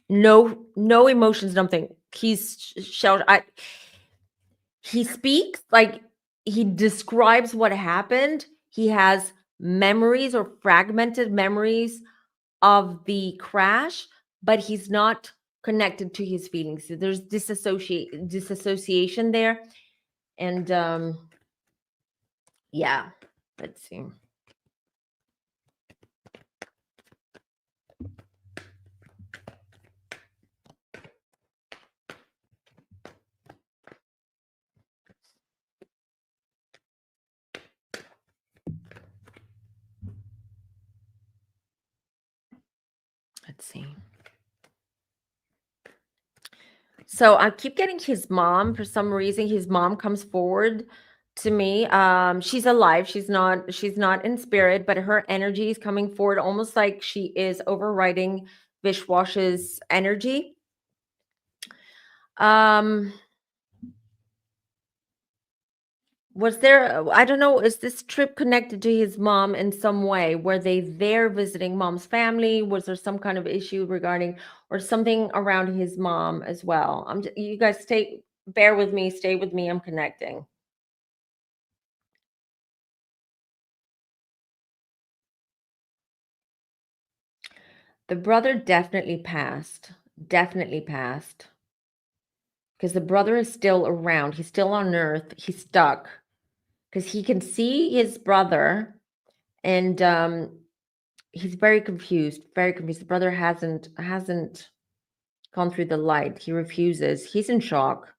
No emotions, nothing. He's shell-shocked. He speaks, like, he describes what happened. He has memories, or fragmented memories, of the crash, but he's not connected to his feelings. So there's disassociation there. And yeah, let's see. Let's see. So I keep getting his mom. For some reason, his mom comes forward to me. She's alive. She's not in spirit, but her energy is coming forward almost like she is overriding Vishwash's energy. Um, was there, I don't know, is this trip connected to his mom in some way? Were they there visiting mom's family? Was there some kind of issue regarding or something around his mom as well? You guys bear with me, stay with me. I'm connecting. The brother definitely passed. Definitely passed. Because the brother is still around. He's still on Earth. He's stuck. Because he can see his brother, and he's very confused. Very confused. The brother hasn't gone through the light. He refuses. He's in shock.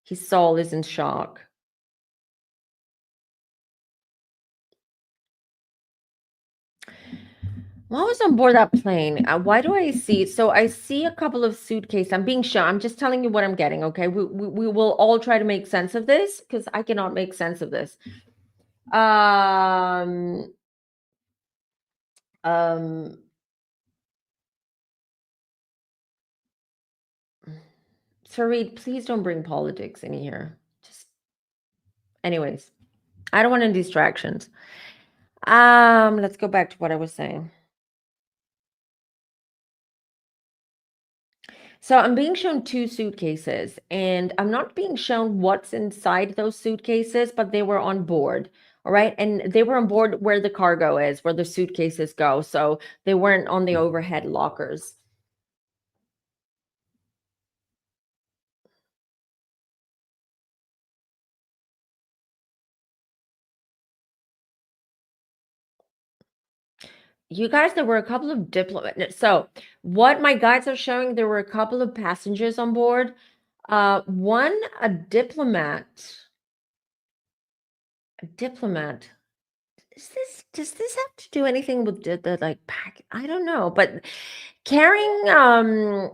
His soul is in shock. While I was on board that plane, why do I see? So I see a couple of suitcases. I'm being shown. I'm just telling you what I'm getting. Okay, we will all try to make sense of this because I cannot make sense of this. Um, um, Sarid, please don't bring politics in here. Just, anyways, I don't want any distractions. Let's go back to what I was saying. So I'm being shown two suitcases, and I'm not being shown what's inside those suitcases, but they were on board. All right. And they were on board where the cargo is, where the suitcases go. So they weren't on the overhead lockers. You guys, there were a couple of diplomats. So what my guides are showing, there were a couple of passengers on board. One, a diplomat. A diplomat. Does this have to do anything with the like pack? I don't know, but carrying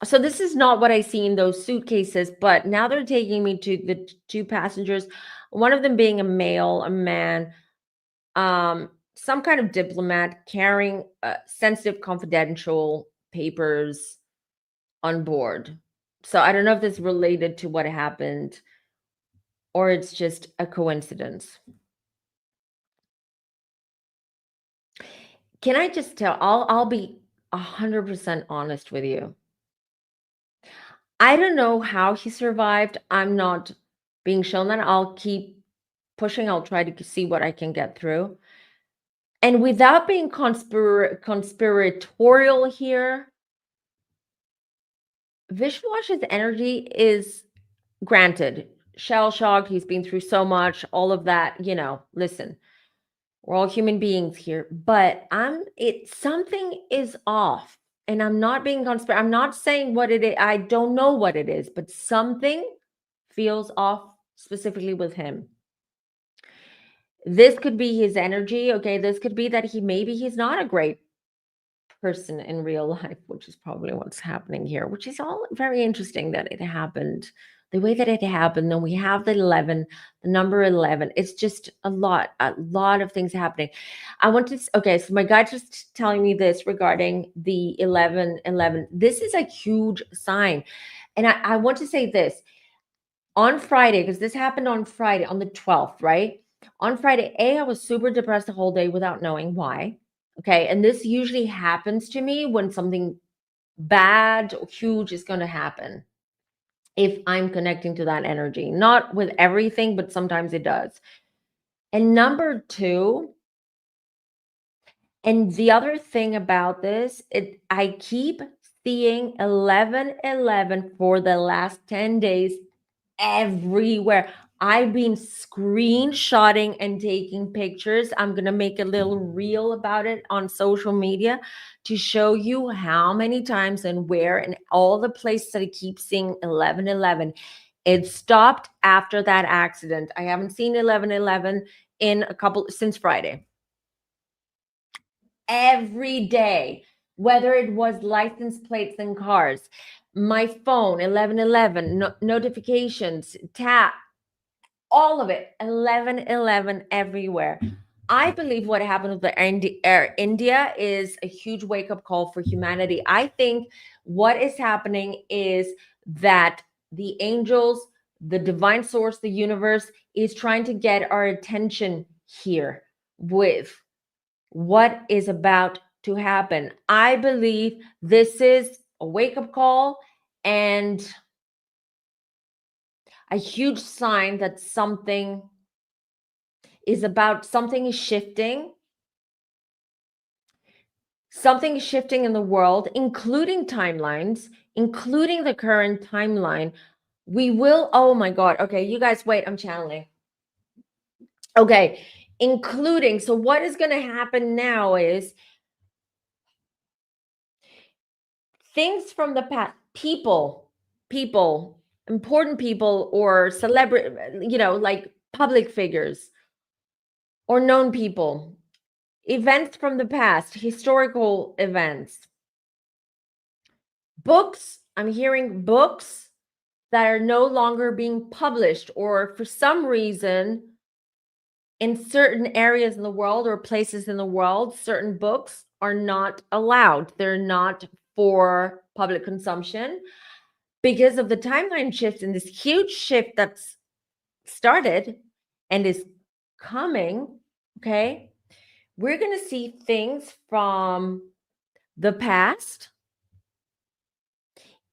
so this is not what I see in those suitcases, but now they're taking me to the two passengers, one of them being a male, a man, some kind of diplomat carrying sensitive confidential papers on board. So I don't know if this is related to what happened or it's just a coincidence. Can I just tell? I'll be 100% honest with you. I don't know how he survived. I'm not being shown that. I'll keep pushing. I'll try to see what I can get through. And without being conspiratorial here, Vishwash's energy is granted shell shocked. He's been through so much, all of that. Listen, we're all human beings here, but something is off. And I'm not being I'm not saying what it is. I don't know what it is, but something feels off specifically with him. This could be his energy. Okay. This could be that maybe he's not a great person in real life, which is probably what's happening here, which is all very interesting that it happened the way that it happened. Then we have the number 11. It's just a lot of things happening. Okay, so my guy just telling me this regarding the 1111. This is a huge sign. And I want to say this on Friday, because this happened on Friday, on the 12th, right? On Friday, I was super depressed the whole day without knowing why. Okay. And this usually happens to me when something bad or huge is going to happen. If I'm connecting to that energy, not with everything, but sometimes it does. And number two, and the other thing about this, I keep seeing 1111 for the last 10 days everywhere. I've been screenshotting and taking pictures. I'm going to make a little reel about it on social media to show you how many times and where and all the places that I keep seeing 1111. It stopped after that accident. I haven't seen 1111 since Friday. Every day. whether it was license plates and cars, my phone, 1111, notifications, tap, all of it, 1111 everywhere. I believe what happened with the Air India is a huge wake up call for humanity. I think what is happening is that the angels, the divine source, the universe is trying to get our attention here with what is about to happen. I believe this is a wake up call and a huge sign that something something is shifting. Something is shifting in the world, including timelines, including the current timeline. We will, oh my God. Okay, you guys, wait, I'm channeling. Okay, including, so what is going to happen now is things from the past, people, important people or celebrity, like public figures or known people, events from the past, historical events, books. I'm hearing books that are no longer being published, or for some reason, in certain areas in the world or places in the world, certain books are not allowed. They're not for public consumption because of the timeline shift and this huge shift that's started and is coming. Okay. We're going to see things from the past,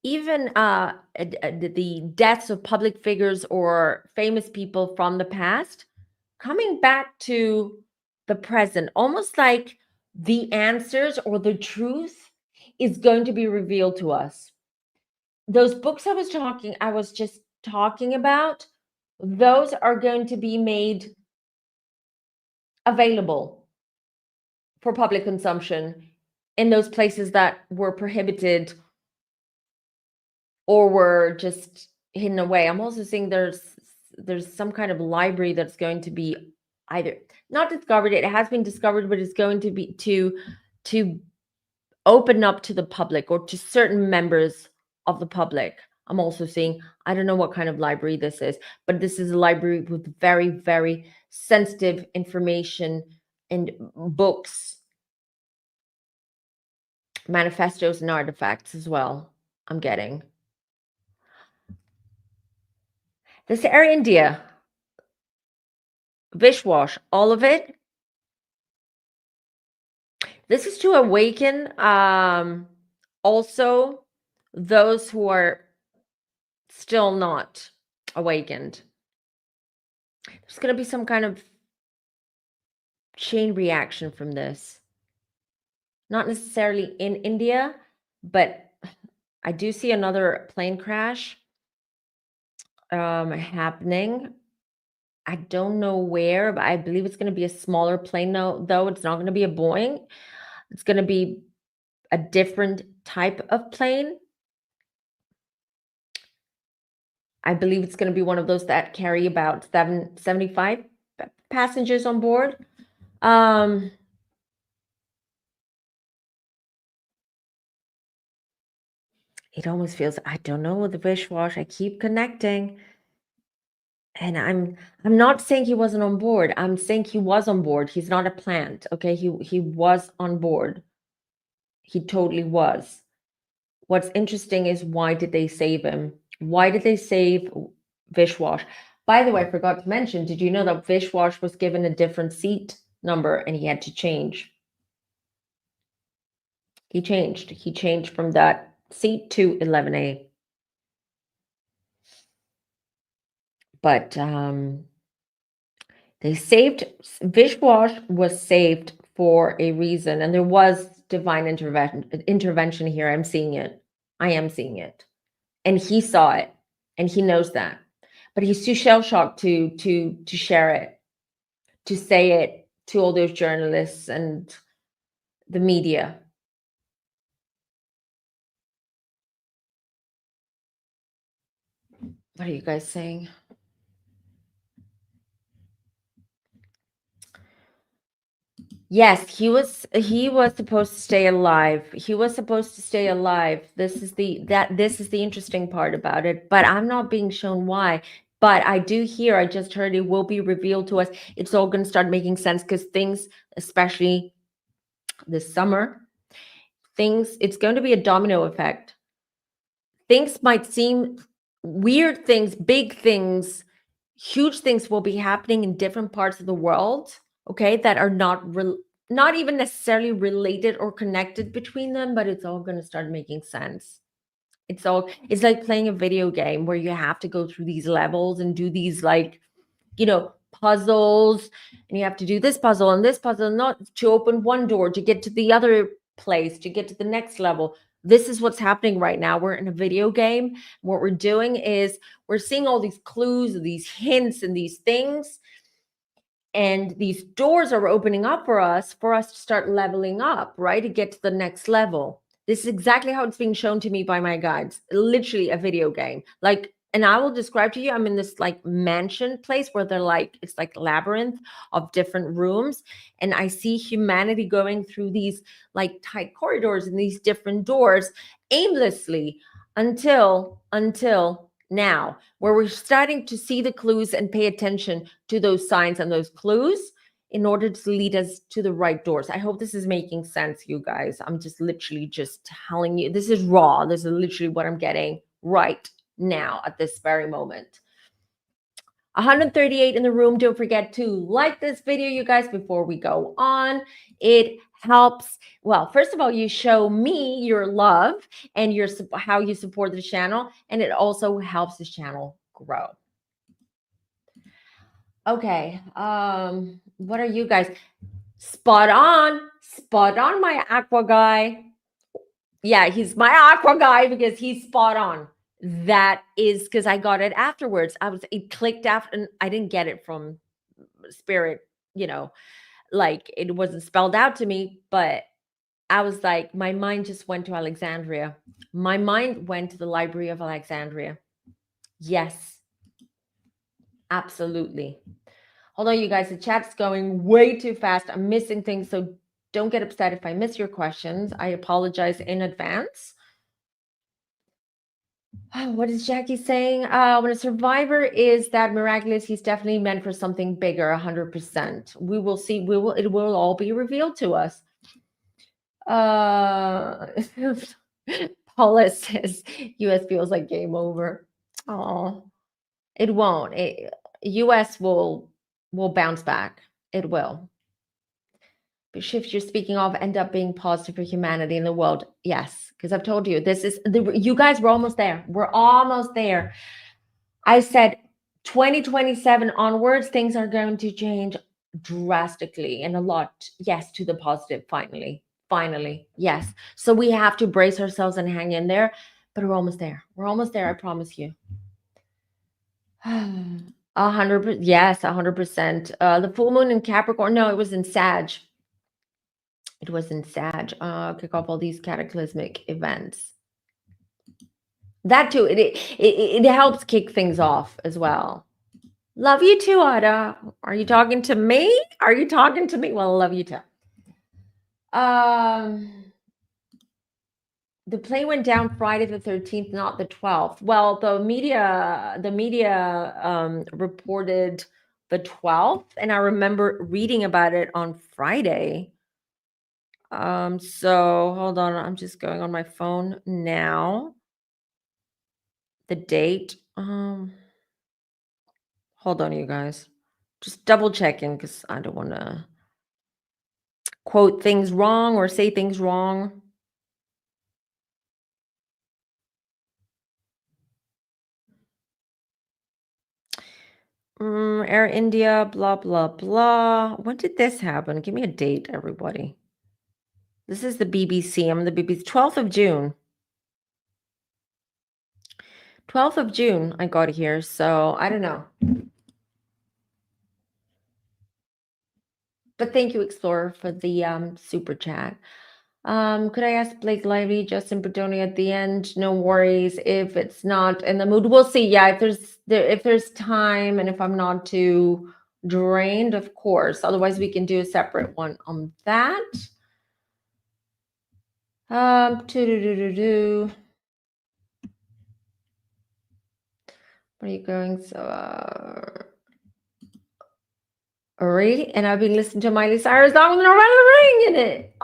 even the deaths of public figures or famous people from the past coming back to the present, almost like the answers or the truth is going to be revealed to us. Those books I was just talking about, those are going to be made available for public consumption in those places that were prohibited or were just hidden away. I'm also seeing there's some kind of library that's going to be either not discovered, it has been discovered, but it's going to be to open up to the public or to certain members of the public. I'm also seeing, I don't know what kind of library this is, but this is a library with very, very sensitive information and books, manifestos, and artifacts as well. I'm getting this Air India, Vishwash, all of it. This is to awaken also those who are still not awakened. There's going to be some kind of chain reaction from this. Not necessarily in India, but I do see another plane crash happening. I don't know where, but I believe it's going to be a smaller plane though. It's not going to be a Boeing. It's going to be a different type of plane. I believe it's going to be one of those that carry about 75 passengers on board. It almost feels, I don't know, with the Vishwash, I keep connecting. And I'm not saying he wasn't on board. I'm saying he was on board. He's not a plant. Okay. He was on board. He totally was. What's interesting is, why did they save him? Why did they save Vishwash? By the way, I forgot to mention, did you know that Vishwash was given a different seat number and he had to change? He changed. He changed from that seat to 11A. But they saved, Vishwash was saved for a reason, and there was divine intervention here. I'm seeing it. I am seeing it. And he saw it, and he knows that. But he's too shell-shocked to share it, to say it to all those journalists and the media. What are you guys saying? Yes, he was supposed to stay alive. He was supposed to stay alive. This is the interesting part about it, but I'm not being shown why. But I just heard it will be revealed to us. It's all going to start making sense because things, especially this summer, it's going to be a domino effect. Things might seem weird, things, big things, huge things will be happening in different parts of the world, okay, that are not even necessarily related or connected between them, but it's all going to start making sense. It's like playing a video game where you have to go through these levels and do these, like, puzzles, and you have to do this puzzle and this puzzle, not to open one door to get to the other place, to get to the next level. This is what's happening right now. We're in a video game. What we're doing is we're seeing all these clues, these hints, and these things, and these doors are opening up for us to start leveling up, right, to get to the next level. This is exactly how it's being shown to me by my guides. Literally a video game. Like, and I will describe to you, I'm in this like mansion place where they're like, it's like labyrinth of different rooms, and I see humanity going through these like tight corridors and these different doors aimlessly until now, where we're starting to see the clues and pay attention to those signs and those clues in order to lead us to the right doors. I hope this is making sense, you guys. I'm just literally just telling you. This is raw. This is literally what I'm getting right now at this very moment. 138 in the room. Don't forget to like this video, you guys, before we go on. It helps. Well, first of all, you show me your love and how you support the channel, and it also helps the channel grow. Okay, what are you guys? Spot on, my aqua guy. Yeah, he's my aqua guy because he's spot on. That is because I got it afterwards. It clicked after, and I didn't get it from spirit, like it wasn't spelled out to me, but I was like, my mind just went to Alexandria. My mind went to the Library of Alexandria. Yes, absolutely. Hold on, you guys, the chat's going way too fast. I'm missing things, so don't get upset if I miss your questions. I apologize in advance. What is Jackie saying? When a survivor is that miraculous, he's definitely meant for something bigger, 100%. We will see. It will all be revealed to us. Paula says US feels like game over. Oh, it won't. US will bounce back. It will. The shift you're speaking of end up being positive for humanity in the world. Yes, because I've told you, you guys, we're almost there. We're almost there. I said 2027 onwards, things are going to change drastically and a lot. Yes, to the positive, finally. Finally, yes. So we have to brace ourselves and hang in there, but we're almost there. We're almost there, I promise you. 100%. Yes, 100%. The full moon in Capricorn. No, it was in Sag. It was in Sag. Kick off all these cataclysmic events. That too. It helps kick things off as well. Love you too, Ada. Are you talking to me? Are you talking to me? Well, I love you too. The plane went down Friday the 13th, not the 12th. Well, the media reported the 12th, and I remember reading about it on Friday. So hold on, I'm just going on my phone now. The date. Hold on, you guys. Just double checking because I don't want to quote things wrong or say things wrong. Air India, blah, blah, blah. When did this happen? Give me a date, everybody. This is the BBC. I'm the BBC. 12th of June. 12th of June, I got here. So I don't know. But thank you, Explorer, for the super chat. Could I ask Blake Lively, Justin Berdoni at the end? No worries if it's not in the mood. We'll see. Yeah, if there's time and if I'm not too Drained, of course. Otherwise, we can do a separate one on that. Do. Where are you going? So, really? And I've been listening to Miley Cyrus song with No Ring in it.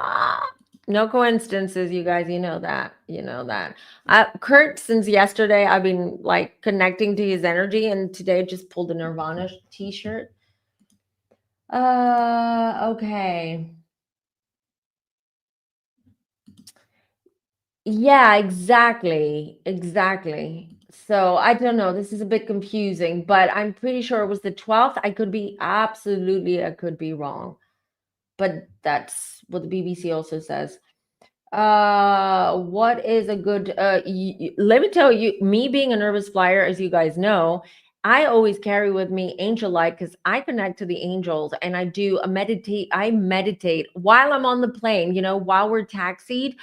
No coincidences, you guys. You know that. You know that. Kurt, since yesterday, I've been like connecting to his energy, and today just pulled a Nirvana t-shirt. Okay. Yeah, exactly. Exactly. So I don't know. This is a bit confusing, but I'm pretty sure it was the 12th. I could be wrong. But that's what the BBC also says. What is a good let me tell you, me being a nervous flyer, as you guys know, I always carry with me angel light because I connect to the angels and I meditate while I'm on the plane, while we're taxied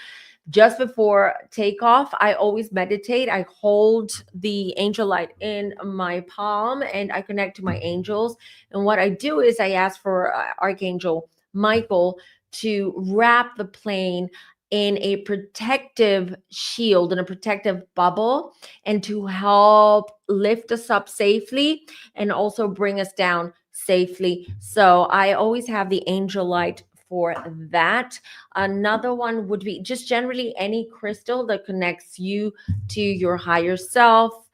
just before takeoff. I always meditate. I hold the angel light in my palm and I connect to my angels. And what I do is I ask for Archangel Michael to wrap the plane in a protective shield, in a protective bubble, and to help lift us up safely and also bring us down safely. So I always have the angel light for that. Another one would be just generally any crystal that connects you to your higher self,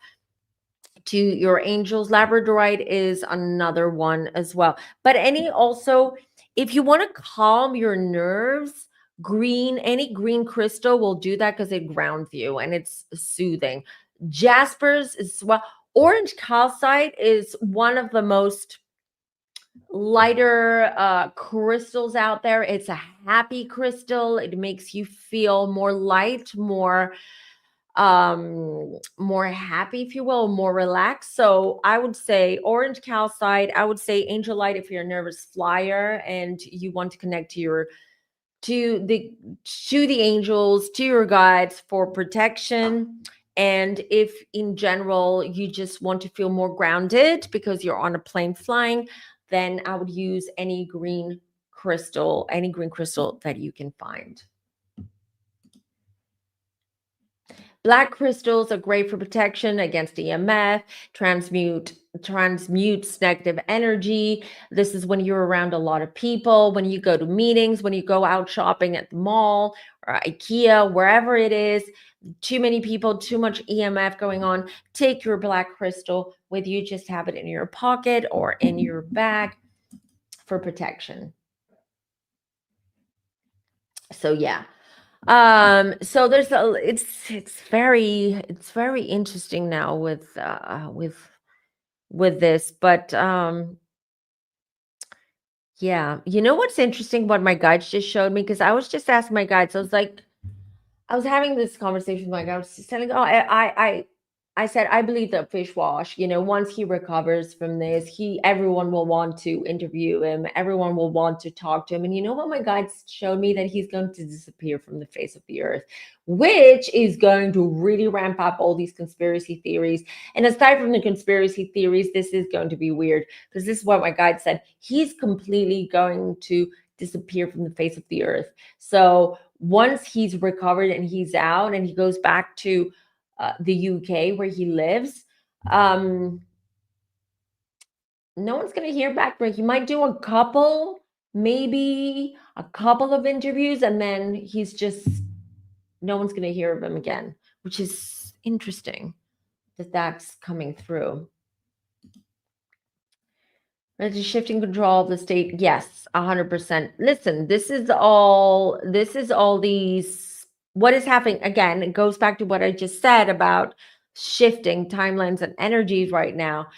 to your angels. Labradorite is another one as well. But any also, if you want to calm your nerves, any green crystal will do that because it grounds you and it's soothing. Jaspers is well. Orange calcite is one of the most lighter crystals out there. It's a happy crystal. It makes you feel more light, more happy, if you will, more relaxed. So I would say orange calcite. I would say angel light if you're a nervous flyer and you want to connect to the to the angels, to your guides for protection. And if in general you just want to feel more grounded because you're on a plane flying, then I would use any green crystal that you can find. Black crystals are great for protection against EMF, transmutes negative energy. This is when you're around a lot of people, when you go to meetings, when you go out shopping at the mall or IKEA, wherever it is, too many people, too much EMF going on. Take your black crystal with you, just have it in your pocket or in your bag for protection. So yeah. So it's very interesting now with this, but yeah. You know what's interesting, what my guides just showed me, because I was just asking my guides, I was like, I was having this conversation with my guy. I was just telling, I said, I believe that fish wash, once he recovers from this, everyone will want to interview him. Everyone will want to talk to him. And you know what? My guides showed me that he's going to disappear from the face of the earth, which is going to really ramp up all these conspiracy theories. And aside from the conspiracy theories, this is going to be weird because this is what my guide said. He's completely going to disappear from the face of the earth. So once he's recovered and he's out and he goes back to the UK where he lives, no one's going to hear back from him. He might do maybe a couple of interviews, and then no one's going to hear of him again, which is interesting that that's coming through. It's shifting control of the state. Yes, 100%. Listen, this is all these, what is happening. Again, it goes back to what I just said about shifting timelines and energies right now.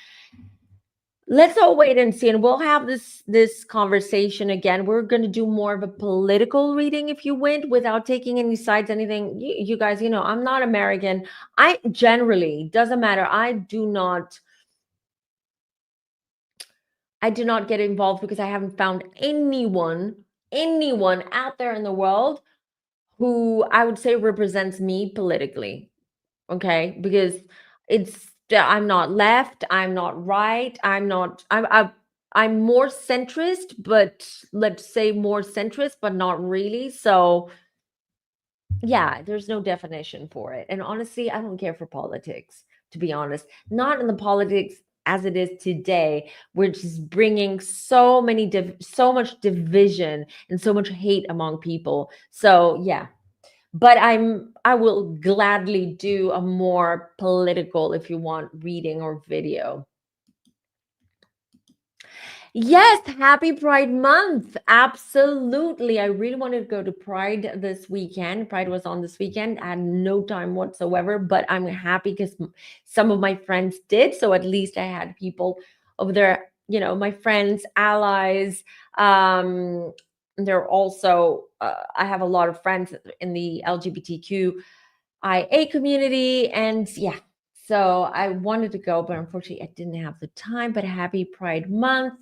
Let's all wait and see, and we'll have this conversation again. We're going to do more of a political reading, if you went, without taking any sides, anything. You guys, I'm not American. I generally, doesn't matter. I do not get involved because I haven't found anyone out there in the world who I would say represents me politically. Okay, because I'm not left, I'm not right, I'm not. I'm more centrist, but let's say more centrist, but not really. So yeah, there's no definition for it. And honestly, I don't care for politics, to be honest. Not in the politics as it is today, which is bringing so much division and so much hate among people. So yeah, but I will gladly do a more political, if you want, reading or video. Yes, happy Pride Month. Absolutely. I really wanted to go to Pride this weekend. Pride was on this weekend. I had no time whatsoever, but I'm happy because some of my friends did. So at least I had people over there, my friends, allies. They're also, I have a lot of friends in the LGBTQIA community. And yeah, so I wanted to go, but unfortunately I didn't have the time. But happy Pride Month.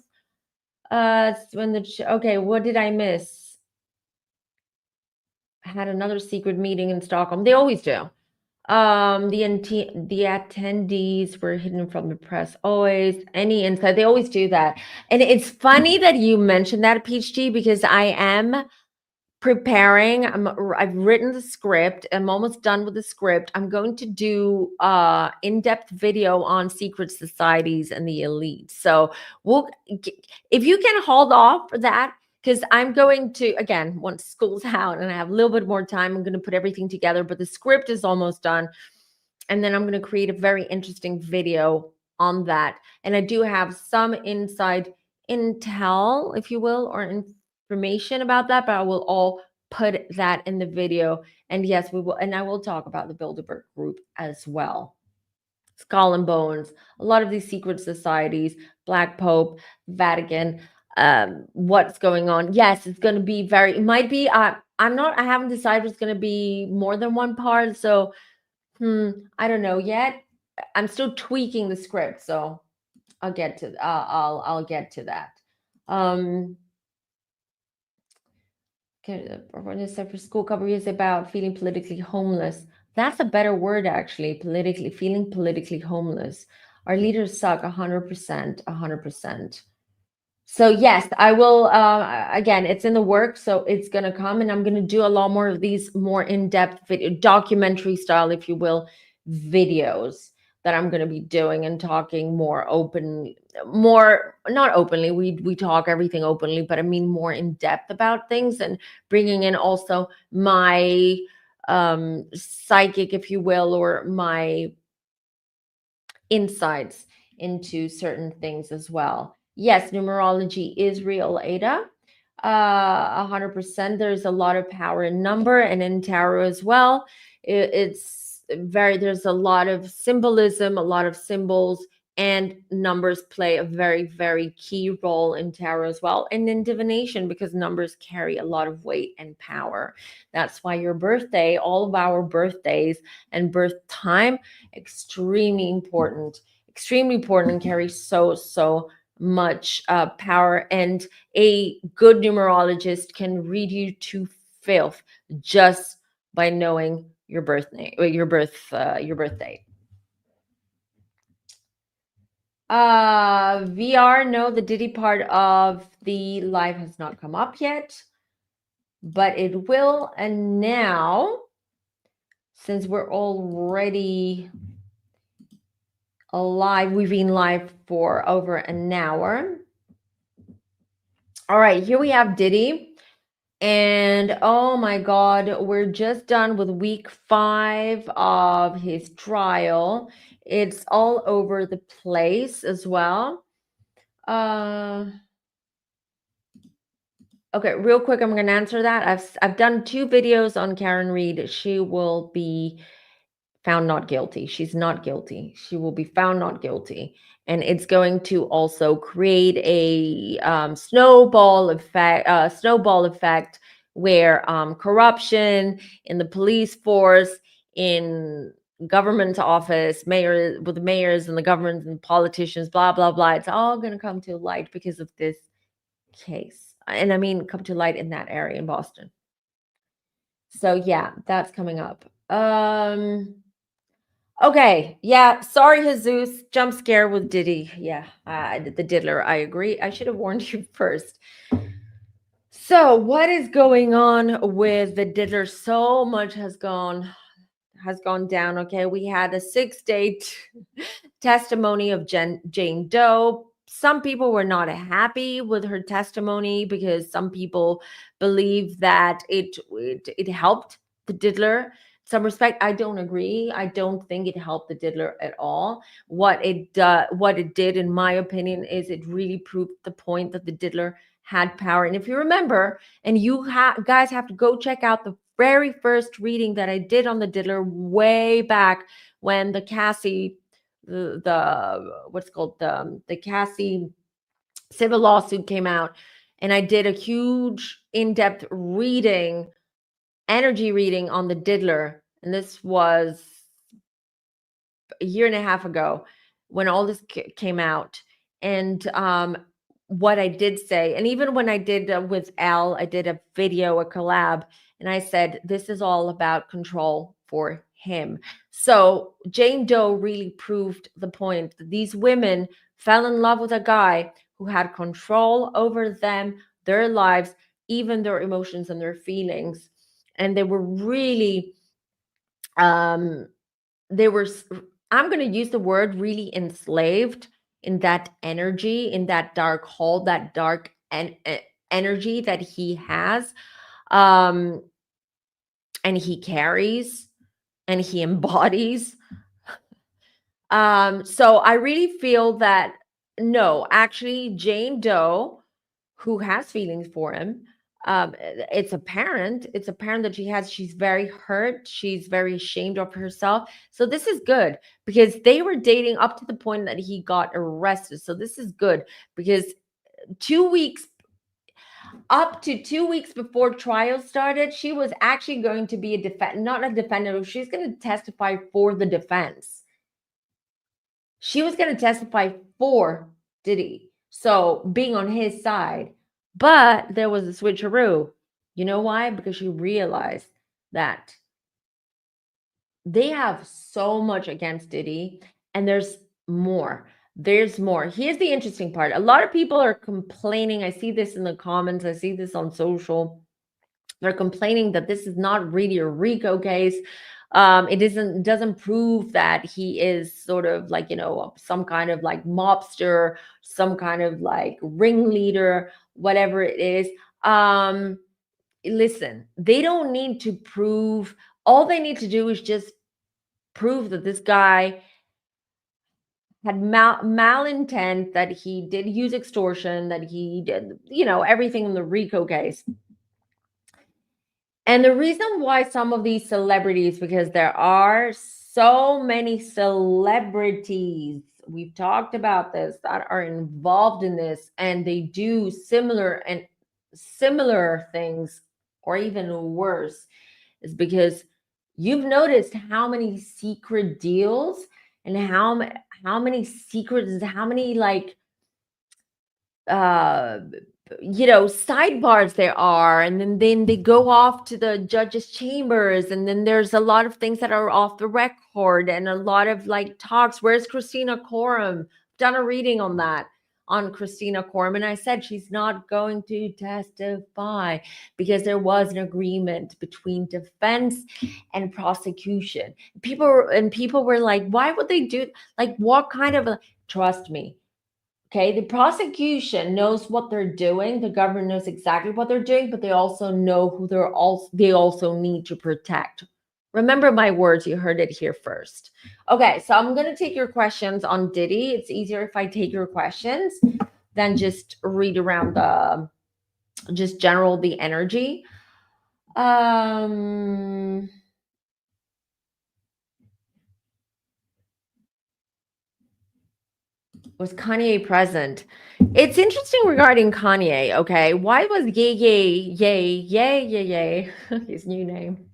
When okay, what did I miss? I had another secret meeting in Stockholm. They always do. The attendees were hidden from the press. Always any insight. They always do that. And it's funny that you mentioned that, PhD, because I am preparing. I've written the script. I'm almost done with the script. I'm going to do in-depth video on secret societies and the elite. So we'll, if you can hold off for that, because I'm going to, again, once school's out and I have a little bit more time, I'm going to put everything together, but the script is almost done. And then I'm going to create a very interesting video on that. And I do have some inside intel, if you will, or information about that, but I will all put that in the video. And yes, we will, and I will talk about the Bilderberg group as well. Skull and Bones, a lot of these secret societies, Black Pope, Vatican, what's going on. Yes, it's going to be it might be, I haven't decided if it's going to be more than one part. So, I don't know yet. I'm still tweaking the script, so I'll get to that. Okay, for school cover is about feeling politically homeless. That's a better word, actually. Feeling politically homeless. Our leaders suck 100%, 100%. So yes, I will. Again, it's in the works, so it's gonna come, and I'm gonna do a lot more of these more in-depth video, documentary style, if you will, videos that I'm gonna be doing and talking more open, more not openly. We talk everything openly, but I mean more in depth about things and bringing in also my psychic, if you will, or my insights into certain things as well. Yes, numerology is real, Ada. 100%. There's a lot of power in number and in tarot as well. There's a lot of symbolism, a lot of symbols, and numbers play a very, very key role in tarot as well, and in divination, because numbers carry a lot of weight and power. That's why your birthday, all of our birthdays and birth time, extremely important, and carries so much power. And a good numerologist can read you to filth just by knowing your birthday, your birthday. VR, no, the Diddy part of the live has not come up yet, but it will. And now, since we're already live, we've been live for over an hour. All right, here we have Diddy. And oh my God, we're just done with week 5 of his trial. It's all over the place as well. Okay, real quick, I'm going to answer that. I've done 2 videos on Karen Reed. She will be found not guilty. She's not guilty. She will be found not guilty. And it's going to also create a snowball effect where corruption in the police force, in government office, with the mayors and the government and politicians, blah, blah, blah. It's all going to come to light because of this case. And I mean, come to light in that area in Boston. So yeah, that's coming up. Okay, yeah, sorry, Jesus. Jump scare with Diddy. Yeah, the diddler. I agree. I should have warned you first. So, what is going on with the diddler? So much has gone down. Okay, we had a 6 day testimony of Jane Doe. Some people were not happy with her testimony because some people believe that it helped the diddler. Some respect, I don't agree. I don't think it helped the diddler at all. What it did, in my opinion, is it really proved the point that the diddler had power. And if you remember, and you guys have to go check out the very first reading that I did on the diddler way back when the Cassie, the what's called the Cassie civil lawsuit came out, and I did a huge in-depth reading, energy reading on the diddler, and this was a year and a half ago when all this came out. And what I did say, and even when I did with Al, I did a video, a collab, and I said this is all about control for him. So Jane Doe really proved the point that these women fell in love with a guy who had control over them, their lives, even their emotions and their feelings. And they were really um they were I'm going to use the word really enslaved in that energy, in that dark hole, that dark energy that he has, um and he carries and he embodies. So I really feel that, no, actually Jane Doe, who has feelings for him, it's apparent that she's very hurt, she's very ashamed of herself. So this is good, because they were dating up to the point that he got arrested. So this is good, because 2 weeks up to 2 weeks before trial started, she was actually going to be not a defendant, she's going to testify for the defense. She was going to testify for Diddy, so being on his side. But there was a switcheroo. You know why? Because she realized that they have so much against Diddy, and there's more. There's more. Here's the interesting part. A lot of people are complaining. I see this in the comments, I see this on social. They're complaining that this is not really a RICO case. It doesn't prove that he is sort of like, some kind of like mobster, some kind of like ringleader, whatever it is. Listen, they don't need to prove. All they need to do is just prove that this guy had malintent, that he did use extortion, that he did, everything in the RICO case. And the reason why some of these celebrities, because there are so many celebrities, we've talked about this, that are involved in this, and they do similar things, or even worse, is because you've noticed how many secret deals, and how many secrets, how many like uh sidebars there are, and then they go off to the judge's chambers, and then there's a lot of things that are off the record, and a lot of like talks. Where's Christina Coram? Done a reading on that, on Christina Coram, and I said she's not going to testify because there was an agreement between defense and prosecution. People were like, why would they do, like, what kind of trust me. Okay, the prosecution knows what they're doing. The government knows exactly what they're doing, but they also know who they also need to protect. Remember my words, you heard it here first. Okay, so I'm gonna take your questions on Diddy. It's easier if I take your questions than just read around just general the energy. Was Kanye present? It's interesting regarding Kanye. Okay, why was yay his new name?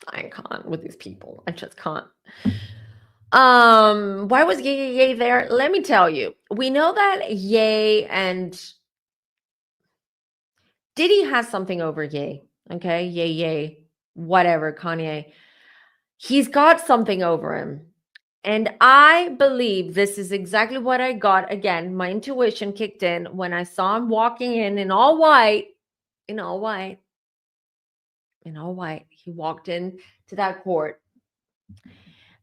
I can't with these people. I just can't. Why was yay there? Let me tell you. We know that Ye and Diddy has something over Ye. Okay, yay, whatever, Kanye. He's got something over him. And I believe this is exactly what I got. Again, my intuition kicked in when I saw him walking in all white, in all white, in all white. He walked in to that court.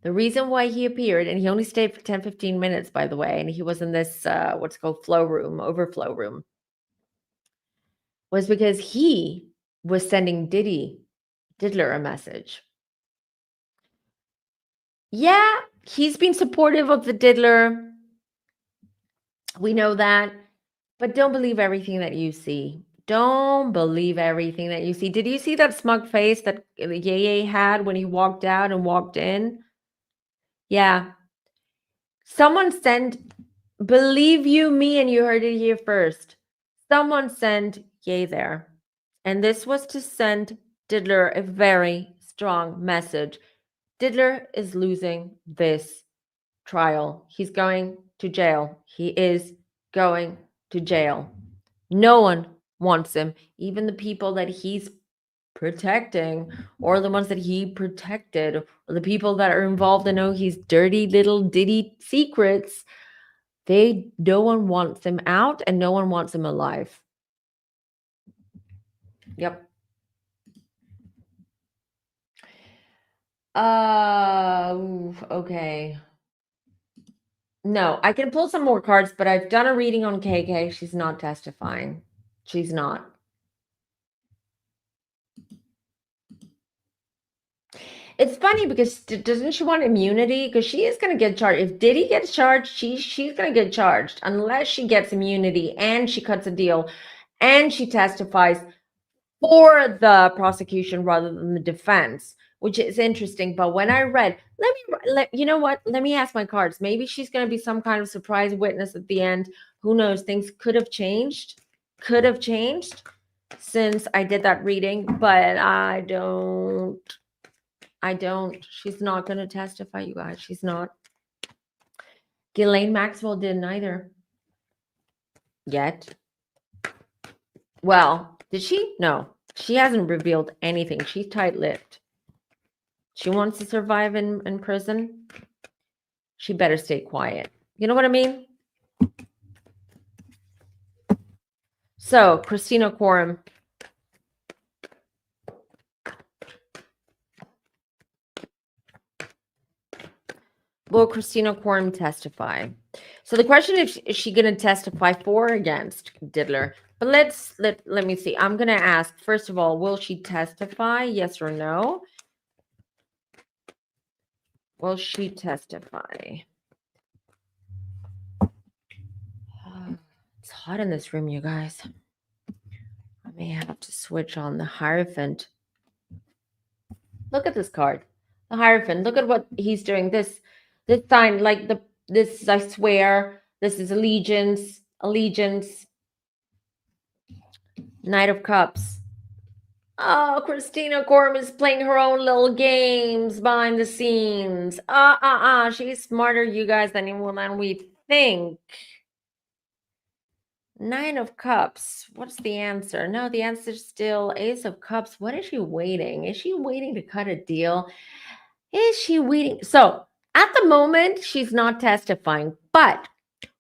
The reason why he appeared, and he only stayed for 10, 15 minutes, by the way, and he was in this, what's called overflow room, was because he was sending Diddler a message. Yeah, he's been supportive of the Diddler. We know that. But don't believe everything that you see. Don't believe everything that you see. Did you see that smug face that Yeye had when he walked out and walked in? Yeah. Someone sent, believe you me, and you heard it here first. Someone sent Ye there. And this was to send Diddler a very strong message. Diddler is losing this trial. He's going to jail. He is going to jail. No one wants him. Even the people that he's protecting, or the ones that he protected, or the people that are involved in his dirty little Diddy secrets, no one wants him out and no one wants him alive. Yep. Okay. No, I can pull some more cards, but I've done a reading on KK. She's not testifying. She's not. It's funny because doesn't she want immunity? Because she is going to get charged. If Diddy gets charged, she's going to get charged unless she gets immunity and she cuts a deal and she testifies for the prosecution rather than the defense, which is interesting. But when I read, you know what? Let me ask my cards. Maybe she's going to be some kind of surprise witness at the end. Who knows? Things could have changed. Could have changed since I did that reading, but I don't. She's not going to testify, you guys. She's not. Ghislaine Maxwell didn't either. Yet. Well, did she? No. She hasn't revealed anything. She's tight-lipped. She wants to survive in prison. She better stay quiet. You know what I mean? So, Christina Quorum. Will Christina Quorum testify? So the question is she going to testify for or against Diddler? But let me see. I'm going to ask, first of all, will she testify? Yes or no? Will she testify? It's hot in this room, you guys. I may have to switch on the Hierophant. Look at this card. The Hierophant. Look at what he's doing. This sign, like this, I swear, this is allegiance. Knight of Cups. Oh, Christina Quorum is playing her own little games behind the scenes. She's smarter, you guys, than we think. Nine of Cups. What's the answer? No, the answer is still Ace of Cups. What is she waiting? Is she waiting to cut a deal? Is she waiting? So at the moment, she's not testifying. But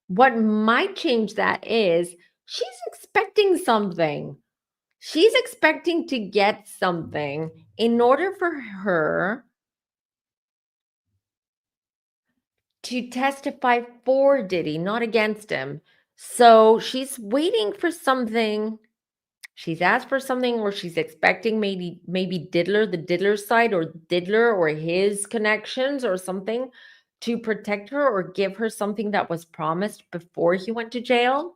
what might change that is she's expecting something. She's expecting to get something in order for her to testify for Diddy, not against him. So she's waiting for something. She's asked for something, or she's expecting maybe Diddler, the Diddler side, or Diddler or his connections or something to protect her or give her something that was promised before he went to jail.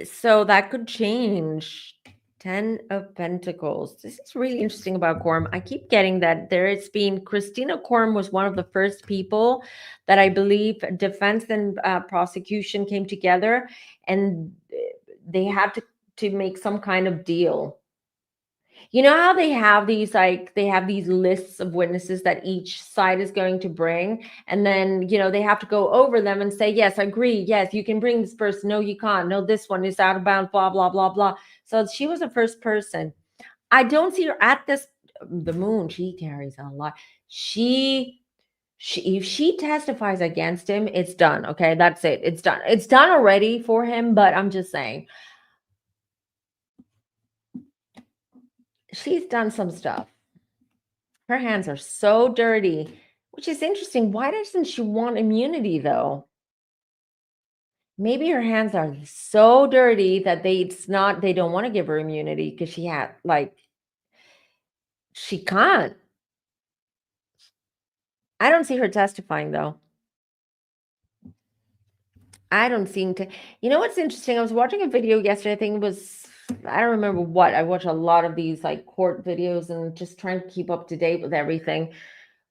So that could change. 10 of Pentacles. This is really interesting about Quorum. I keep getting that Christina Quorum was one of the first people that I believe defense and prosecution came together and they had to make some kind of deal. You know how they have these lists of witnesses that each side is going to bring, and then they have to go over them and say, yes, I agree, yes, you can bring this person, no, you can't, no, this one is out of bounds, blah blah blah blah. So she was the first person. I don't see her at this the moon, she carries a lot. She if she testifies against him, it's done. Okay, that's it. It's done. It's done already for him, but I'm just saying she's done some stuff. Her hands are so dirty, which is interesting. Why doesn't she want immunity though? Maybe her hands are so dirty that they don't want to give her immunity because she had like she can't. I don't see her testifying though. I don't seem to. You know what's interesting? I was watching a video yesterday. I think it was, I don't remember what. I watch a lot of these like court videos and just trying to keep up to date with everything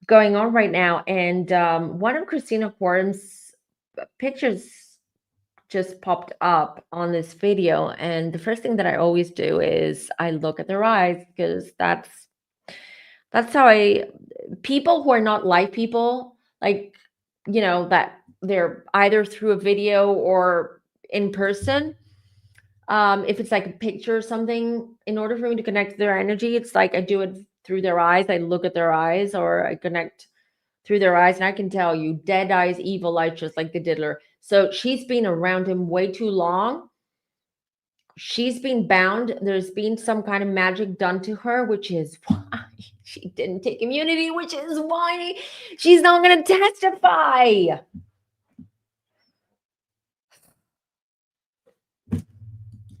going on right now. And one of Christina Quorum's pictures just popped up on this video. And the first thing that I always do is I look at their eyes because that's how people who are not live people, like, that they're either through a video or in person. If it's like a picture or something, in order for me to connect to their energy, it's like I do it through their eyes. I look at their eyes or I connect through their eyes, and I can tell you, dead eyes, evil eyes, just like the diddler. So she's been around him way too long. She's been bound. There's been some kind of magic done to her, which is why she didn't take immunity, which is why she's not going to testify.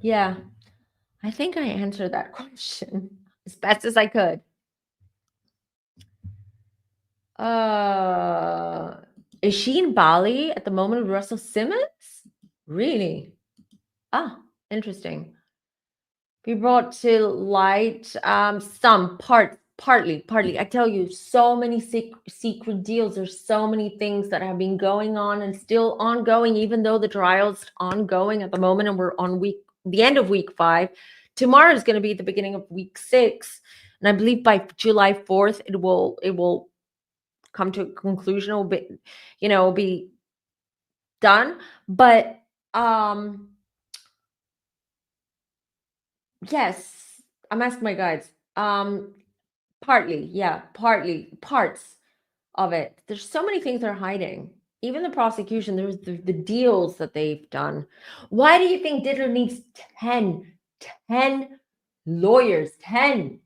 Yeah, I think I answered that question as best as I could. Is she in Bali at the moment with Russell Simmons? Really? Ah, interesting. Be brought to light some partly. I tell you, so many secret deals. There's so many things that have been going on and still ongoing, even though the trial's ongoing at the moment, and we're on the end of week 5. Tomorrow is going to be the beginning of week 6, and I believe by July 4th it will come to a conclusion. It will be done. But yes, I'm asking my guides. Partly, yeah, partly parts of it. There's so many things they're hiding. Even the prosecution, there's the deals that they've done. Why do you think Diddler needs 10 lawyers? 10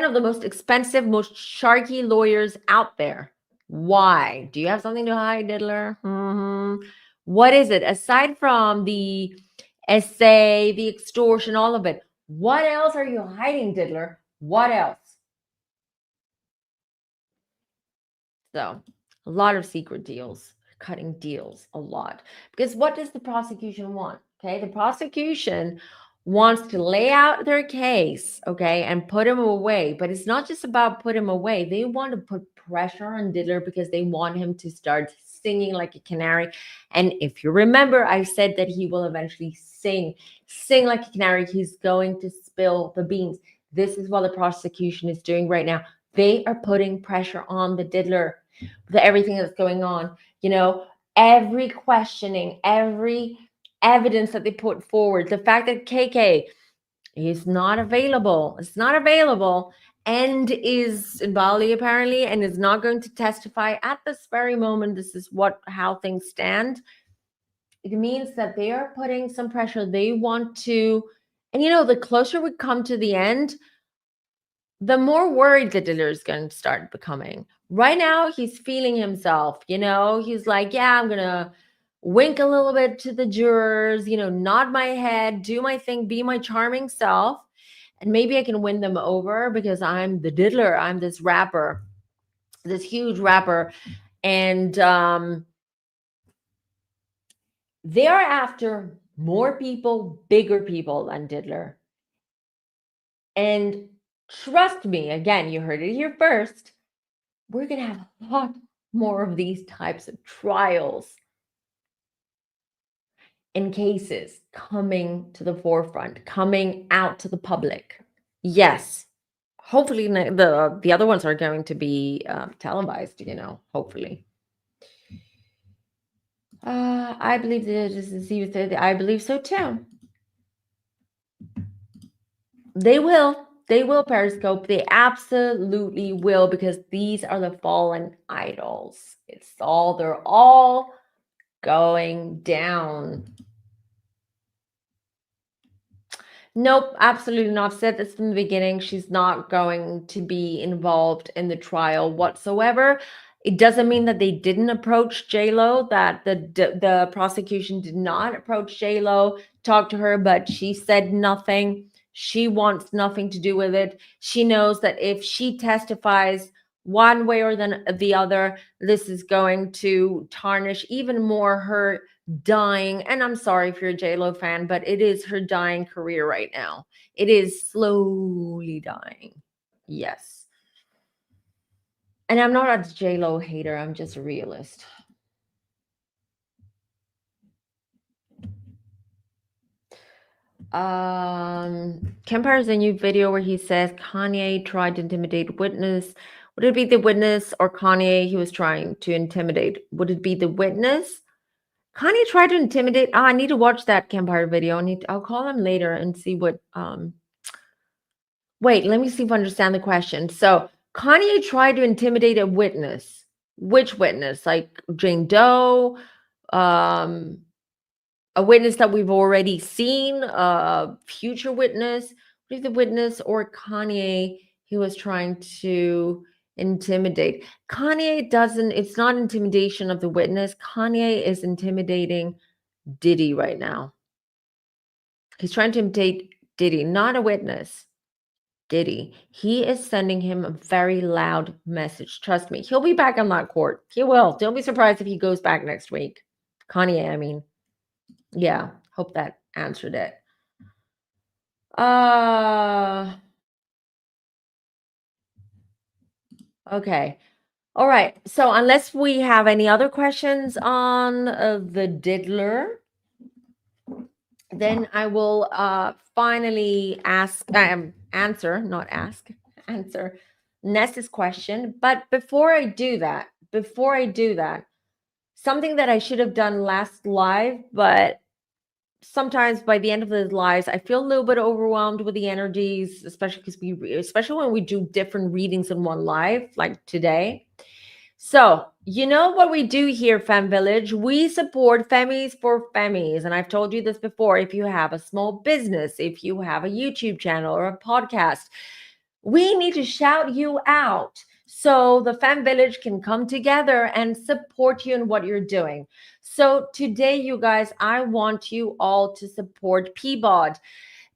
of the most expensive, most sharky lawyers out there. Why? Do you have something to hide, Diddler? What is it? Aside from the essay, the extortion, all of it, what else are you hiding, Diddler? What else? So, a lot of secret deals, cutting deals, a lot. Because what does the prosecution want? Okay, the prosecution wants to lay out their case, okay, and put him away. But it's not just about put him away. They want to put pressure on Diddler because they want him to start singing like a canary. And if you remember, I said that he will eventually sing like a canary. He's going to spill the beans. This is what the prosecution is doing right now. They are putting pressure on the Diddler, everything that's going on. Every questioning, every evidence that they put forward, the fact that KK is not available, and is in Bali apparently, and is not going to testify at this very moment. This is how things stand. It means that they are putting some pressure. They want to, and the closer we come to the end, the more worried the Diddler is going to start becoming. Right now, he's feeling himself. He's like, yeah, I'm going to wink a little bit to the jurors, nod my head, do my thing, be my charming self. And maybe I can win them over because I'm the Diddler. I'm this rapper, this huge rapper. And they are after more people, bigger people than Diddler. And trust me, again, you heard it here first, we're going to have a lot more of these types of trials and cases coming to the forefront, coming out to the public. Yes. Hopefully the other ones are going to be televised, hopefully. I believe I believe so too. They will. They will Periscope. They absolutely will, because these are the fallen idols. They're all going down. Nope, absolutely not. I've said this from the beginning. She's not going to be involved in the trial whatsoever. It doesn't mean that they didn't approach J-Lo, that the prosecution did not approach J-Lo, talk to her, but she said nothing. She wants nothing to do with it. She knows that if she testifies one way or the other, this is going to tarnish even more her dying, and I'm sorry if you're a J-Lo fan, but it is her dying career right now. It is slowly dying. Yes. And I'm not a J-Lo hater, I'm just a realist. Kemper has a new video where he says Kanye tried to intimidate witness. Would it be the witness or Kanye he was trying to intimidate? Would it be the witness? Kanye tried to intimidate. I need to watch that Kemper video. I'll call him later and see what Wait, let me see if I understand the question. So Kanye tried to intimidate a witness. Which witness? Like Jane Doe, um, a witness that we've already seen, a future witness, the witness, or Kanye he was trying to intimidate. Kanye doesn't, it's not intimidation of the witness. Kanye is intimidating Diddy right now. He's trying to intimidate Diddy, not a witness. Diddy. He is sending him a very loud message. Trust me, he'll be back on that court. He will. Don't be surprised if he goes back next week. Kanye, I mean. Yeah, hope that answered it. Okay. All right. So unless we have any other questions on the diddler, then I will finally answer Ness's question. But before I do that, something that I should have done last live, but sometimes by the end of the lives, I feel a little bit overwhelmed with the energies, especially when we do different readings in one live, like today. So, you know what we do here, Fem Village? We support Femmies for Femmies. And I've told you this before. If you have a small business, if you have a YouTube channel or a podcast, we need to shout you out so the Fem Village can come together and support you in what you're doing. So today, you guys, I want you all to support Peabod.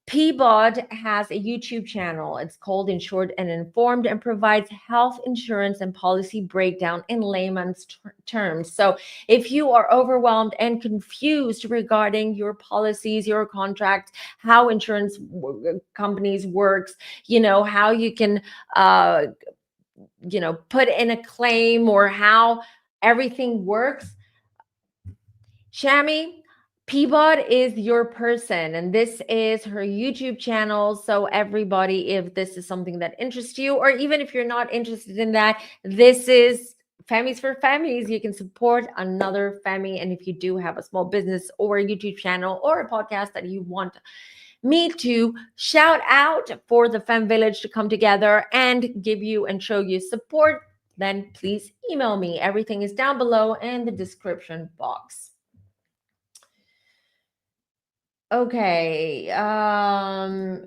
Peabod has a YouTube channel. It's called Insured and Informed, and provides health insurance and policy breakdown in layman's terms. So if you are overwhelmed and confused regarding your policies, your contract, how insurance companies works, how you can put in a claim, or how everything works, Shami, Peabod is your person, and this is her YouTube channel. So everybody, if this is something that interests you, or even if you're not interested in that, this is Femmies for Femmies. You can support another Femi. And if you do have a small business or a YouTube channel or a podcast that you want me to shout out for the Fem Village to come together and give you and show you support, then please email me. Everything is down below in the description box. Okay.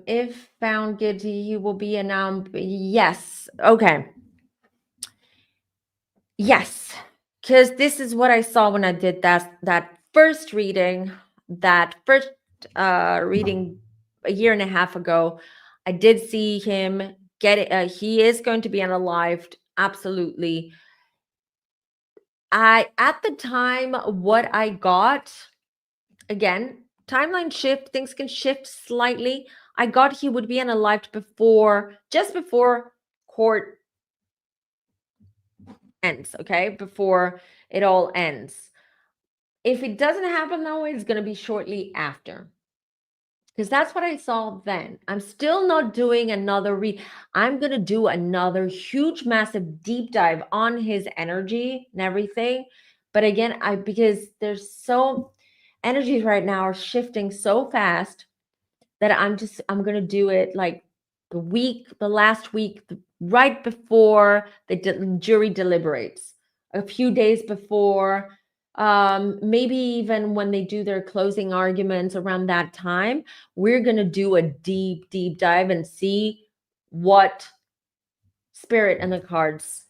If found guilty, he will be announced. Yes. Okay. Yes. Because this is what I saw when I did that first reading, reading a year and a half ago. I did see him get it. He is going to be unalived. Absolutely. At the time, what I got, again, timeline shift, things can shift slightly. I got he would be unalived just before court ends, okay? Before it all ends. If it doesn't happen that way, it's going to be shortly after. Because that's what I saw then. I'm still not doing another read. I'm going to do another huge, massive deep dive on his energy and everything. But again, because there's energies right now are shifting so fast that I'm going to do it like the last week, right before the jury deliberates, a few days before, maybe even when they do their closing arguments around that time, we're going to do a deep, deep dive and see what spirit and the cards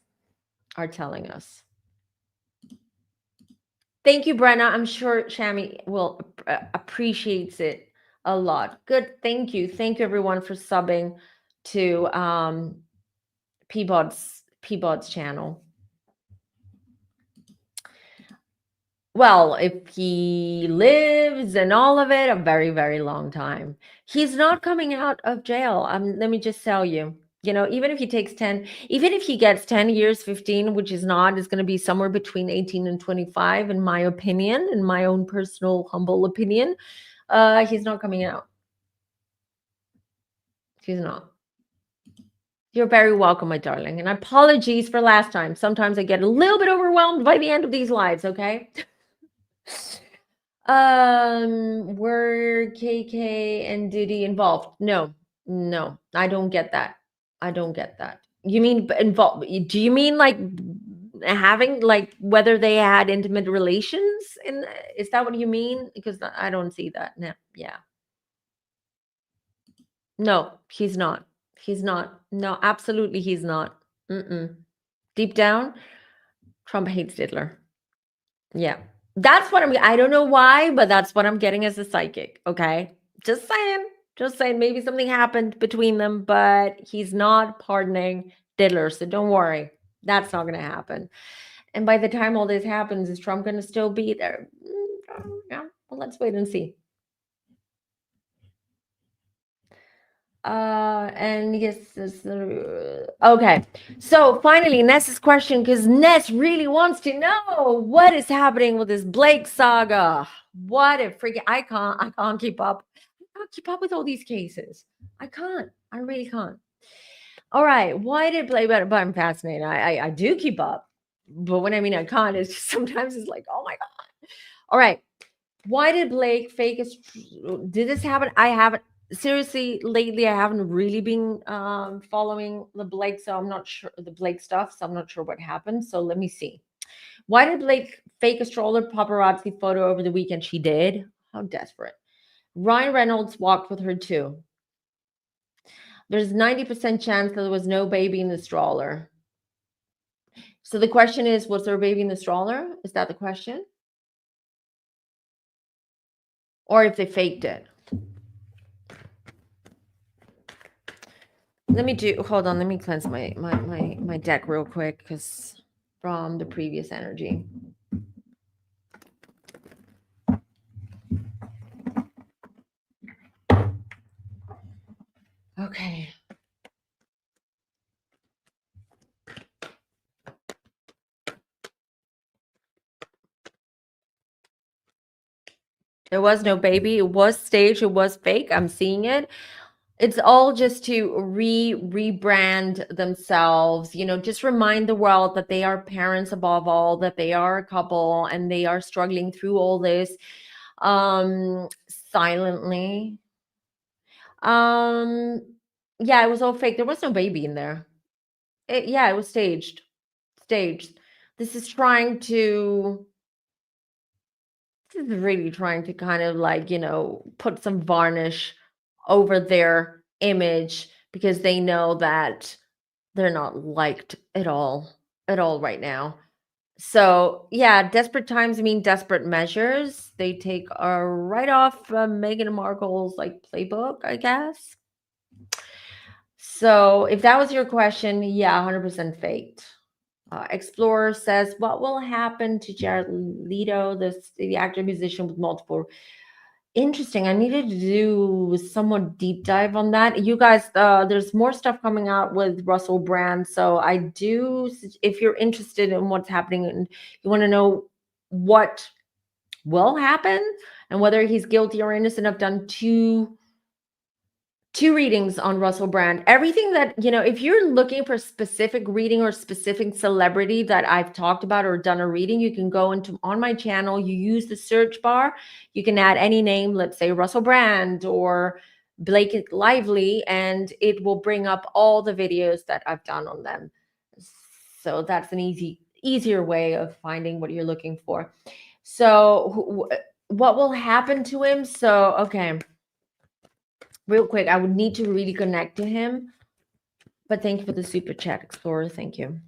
are telling us. Thank you, Brenna. I'm sure Shami will appreciates it a lot. Good. Thank you. Thank you, everyone, for subbing to Peabod's channel. Well, if he lives and all of it, a very, very long time. He's not coming out of jail. Let me just tell you, even if he takes 10, even if he gets 10 years, 15, which is going to be somewhere between 18 and 25, in my opinion, in my own personal, humble opinion, he's not coming out. He's not. You're very welcome, my darling. And apologies for last time. Sometimes I get a little bit overwhelmed by the end of these lives, okay? Were KK and Diddy involved? No, I don't get that. You mean involved? Do you mean like having, like, whether they had intimate relations? Is that what you mean? Because I don't see that. No, yeah. No, he's not. No, absolutely, he's not. Deep down, Trump hates Diddler. Yeah. That's what I don't know why, but that's what I'm getting as a psychic. Okay. Just saying, maybe something happened between them, but he's not pardoning Diddler. So don't worry. That's not going to happen. And by the time all this happens, is Trump going to still be there? Yeah. Well, let's wait and see. And yes, okay. So finally, Ness's question, because Ness really wants to know what is happening with this Blake saga. What a freaking I can't keep up. I can't keep up with all these cases. I really can't. All right. Why did Blake? But I'm fascinated. I do keep up, but when I mean I can't, it's just sometimes it's like, oh my god. All right. Why did Blake fake his? Did this happen? I haven't. Seriously, lately I haven't really been following the Blake, so I'm not sure the Blake stuff, so I'm not sure what happened. So let me see. Why did Blake fake a stroller paparazzi photo over the weekend? She did. How desperate. Ryan Reynolds walked with her too. There's 90% chance that there was no baby in the stroller. So the question is, was there a baby in the stroller? Is that the question? Or if they faked it? Hold on, let me cleanse my deck real quick, because from the previous energy. Okay. There was no baby. It was staged. It was fake. I'm seeing it. It's all just to rebrand themselves, just remind the world that they are parents above all, that they are a couple, and they are struggling through all this silently. Yeah, it was all fake. There was no baby in there. It was staged. This is really trying to kind of, like, put some varnish over their image, because they know that they're not liked at all right now. So yeah, desperate times mean desperate measures. They take right off Meghan Markle's, like, playbook, I guess. So if that was your question, yeah, 100% faked. Explorer says, what will happen to Jared Leto, the actor musician with multiple? Interesting. I needed to do somewhat deep dive on that. You guys, there's more stuff coming out with Russell Brand. So if you're interested in what's happening and you want to know what will happen and whether he's guilty or innocent, I've done two readings on Russell Brand. Everything that, if you're looking for a specific reading or specific celebrity that I've talked about or done a reading, you can go on my channel. You use the search bar. You can add any name, let's say Russell Brand or Blake it lively, and it will bring up all the videos that I've done on them. So that's an easier way of finding what you're looking for. So what will happen to him? So okay, real quick, I would need to really connect to him. But thank you for the super chat, Explorer. Thank you.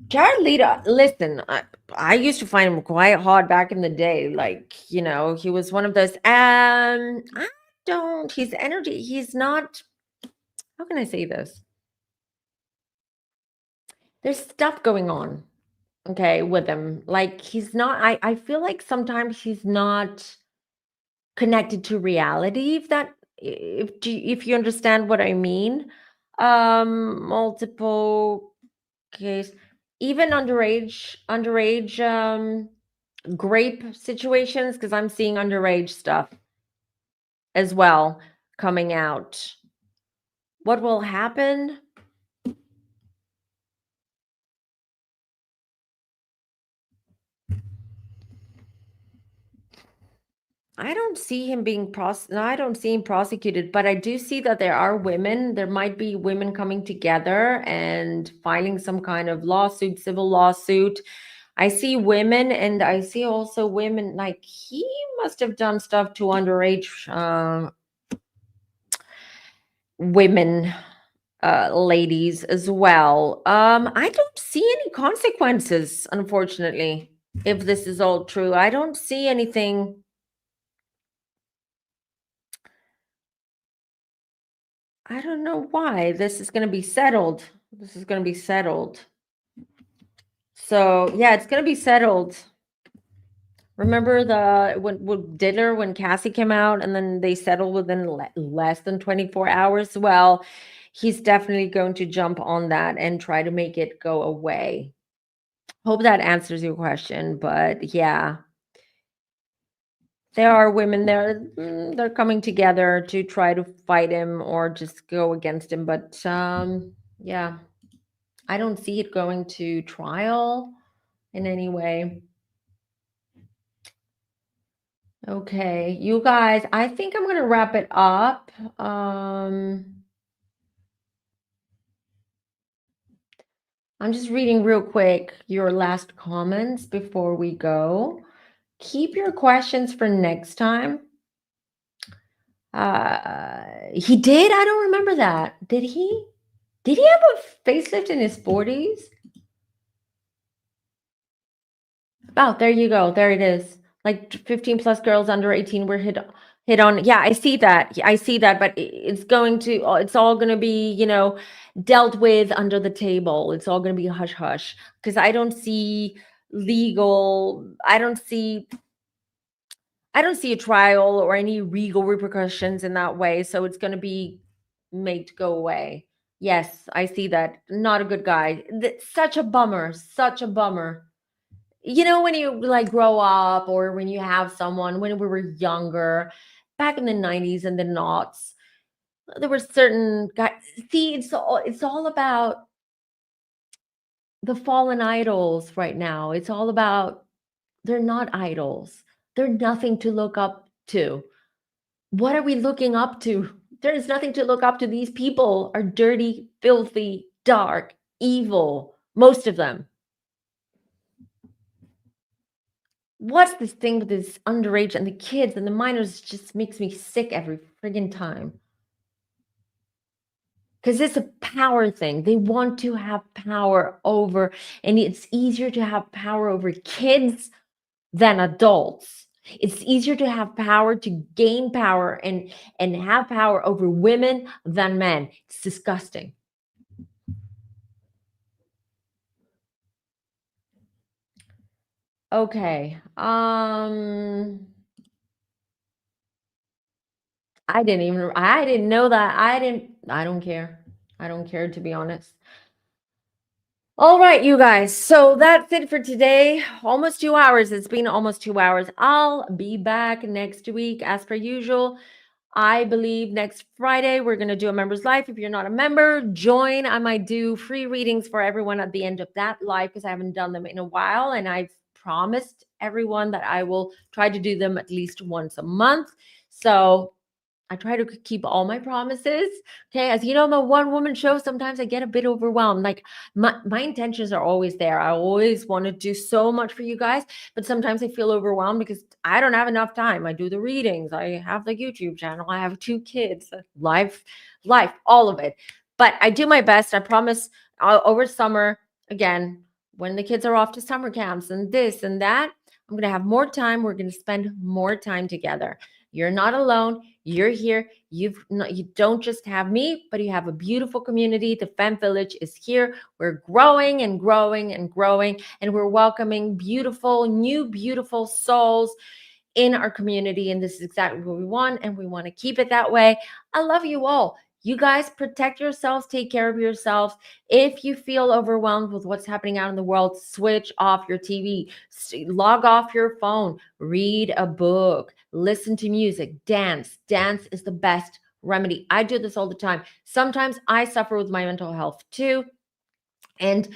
Jared Leto, listen, I used to find him quite hard back in the day. Like, he was one of those. I don't. His energy. He's not. How can I say this? There's stuff going on, okay, with him. Like he's not. I feel like sometimes he's not connected to reality. If you understand what I mean. Multiple case, even underage grape situations, because I'm seeing underage stuff as well coming out. What will happen? I don't see him being no, I don't see him prosecuted, but I do see that there are women. There might be women coming together and filing some kind of lawsuit, civil lawsuit. I see women, and I see also women, like he must have done stuff to underage women, ladies as well. I don't see any consequences, unfortunately, if this is all true. I don't see anything. I don't know why this is going to be settled. This is going to be settled. So yeah, it's going to be settled. Remember when Diddler, when Cassie came out, and then they settled within less than 24 hours? Well, he's definitely going to jump on that and try to make it go away. Hope that answers your question, but yeah, there are women there. They're coming together to try to fight him or just go against him, but yeah, I don't see it going to trial in any way. Okay, you guys, I think I'm gonna wrap it up. I'm just reading real quick your last comments before we go. Keep your questions for next time. He did? I don't remember that. Did he? Did he have a facelift in his 40s? Oh, there you go. There it is. Like 15 plus girls under 18 were hit on. Yeah, I see that. I see that, but it's all going to be, dealt with under the table. It's all going to be hush hush, because I don't see legal, I don't see a trial or any legal repercussions in that way. So it's going to be made to go away. Yes, I see that. Not a good guy. Such a bummer. Such a bummer. When you like grow up, or when you have someone, when we were younger, back in the 90s and the noughts, there were certain guys. See, it's all about the fallen idols right now. It's all about, they're not idols. They're nothing to look up to. What are we looking up to? There is nothing to look up to. These people are dirty, filthy, dark, evil, most of them. What's this thing with this underage and the kids and the minors? Just makes me sick every friggin' time. Because it's a power thing. They want to have power over, and it's easier to have power over kids than adults. It's easier to have power, to gain power and have power over women than men. It's disgusting. Okay. I didn't know that. I don't care. I don't care, to be honest. All right, you guys. So that's it for today. Almost 2 hours. It's been almost 2 hours. I'll be back next week as per usual. I believe next Friday we're going to do a members live. If you're not a member, join. I might do free readings for everyone at the end of that live because I haven't done them in a while, and I've promised everyone that I will try to do them at least once a month. So I try to keep all my promises. Okay. As you know, I'm a one woman show. Sometimes I get a bit overwhelmed. Like my intentions are always there. I always want to do so much for you guys, but sometimes I feel overwhelmed because I don't have enough time. I do the readings. I have the YouTube channel. I have 2 kids, life, all of it. But I do my best. I promise over summer, again, when the kids are off to summer camps and this and that, I'm going to have more time. We're going to spend more time together. You're not alone. You're here. You don't just have me, but you have a beautiful community. The Femme Village is here. We're growing and growing and growing, and we're welcoming beautiful souls in our community. And this is exactly what we want, and we want to keep it that way. I love you all. You guys protect yourselves, take care of yourselves. If you feel overwhelmed with what's happening out in the world, switch off your TV, log off your phone, read a book, listen to music, dance. Dance is the best remedy. I do this all the time. Sometimes I suffer with my mental health too. And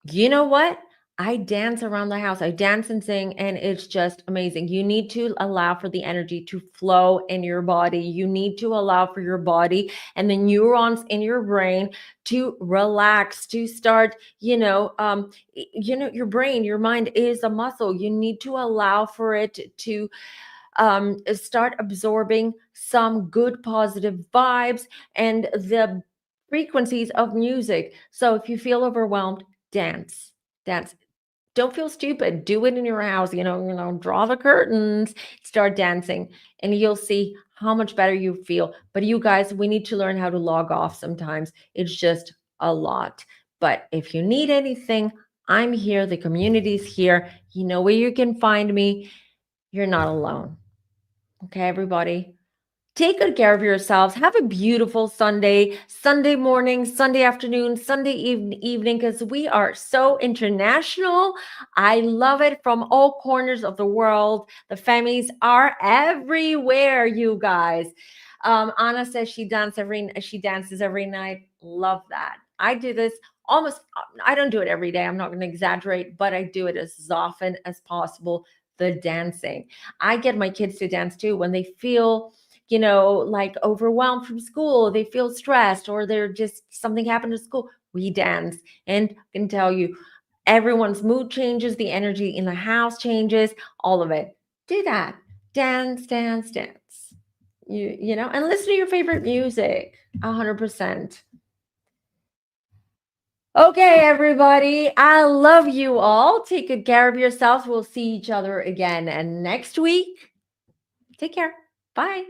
you know what? I dance around the house. I dance and sing, and it's just amazing. You need to allow for the energy to flow in your body. You need to allow for your body and the neurons in your brain to relax, to start, your brain, your mind is a muscle. You need to allow for it to start absorbing some good positive vibes and the frequencies of music. So if you feel overwhelmed, dance. Don't feel stupid. Do it in your house. Draw the curtains, start dancing, and you'll see how much better you feel. But you guys, we need to learn how to log off sometimes. It's just a lot. But if you need anything, I'm here. The community's here. You know where you can find me. You're not alone. Okay, everybody. Take good care of yourselves. Have a beautiful Sunday morning, Sunday afternoon, Sunday evening, because we are so international. I love it from all corners of the world. The families are everywhere, you guys. Anna says she dances every night. Love that. I do this almost. I don't do it every day. I'm not going to exaggerate, but I do it as often as possible. The dancing. I get my kids to dance too when they feel like overwhelmed from school, they feel stressed, or they're just something happened at school. We dance. And I can tell you, everyone's mood changes, the energy in the house changes, all of it. Do that. Dance. And listen to your favorite music. 100%. Okay, everybody. I love you all. Take good care of yourselves. We'll see each other again next week. Take care. Bye.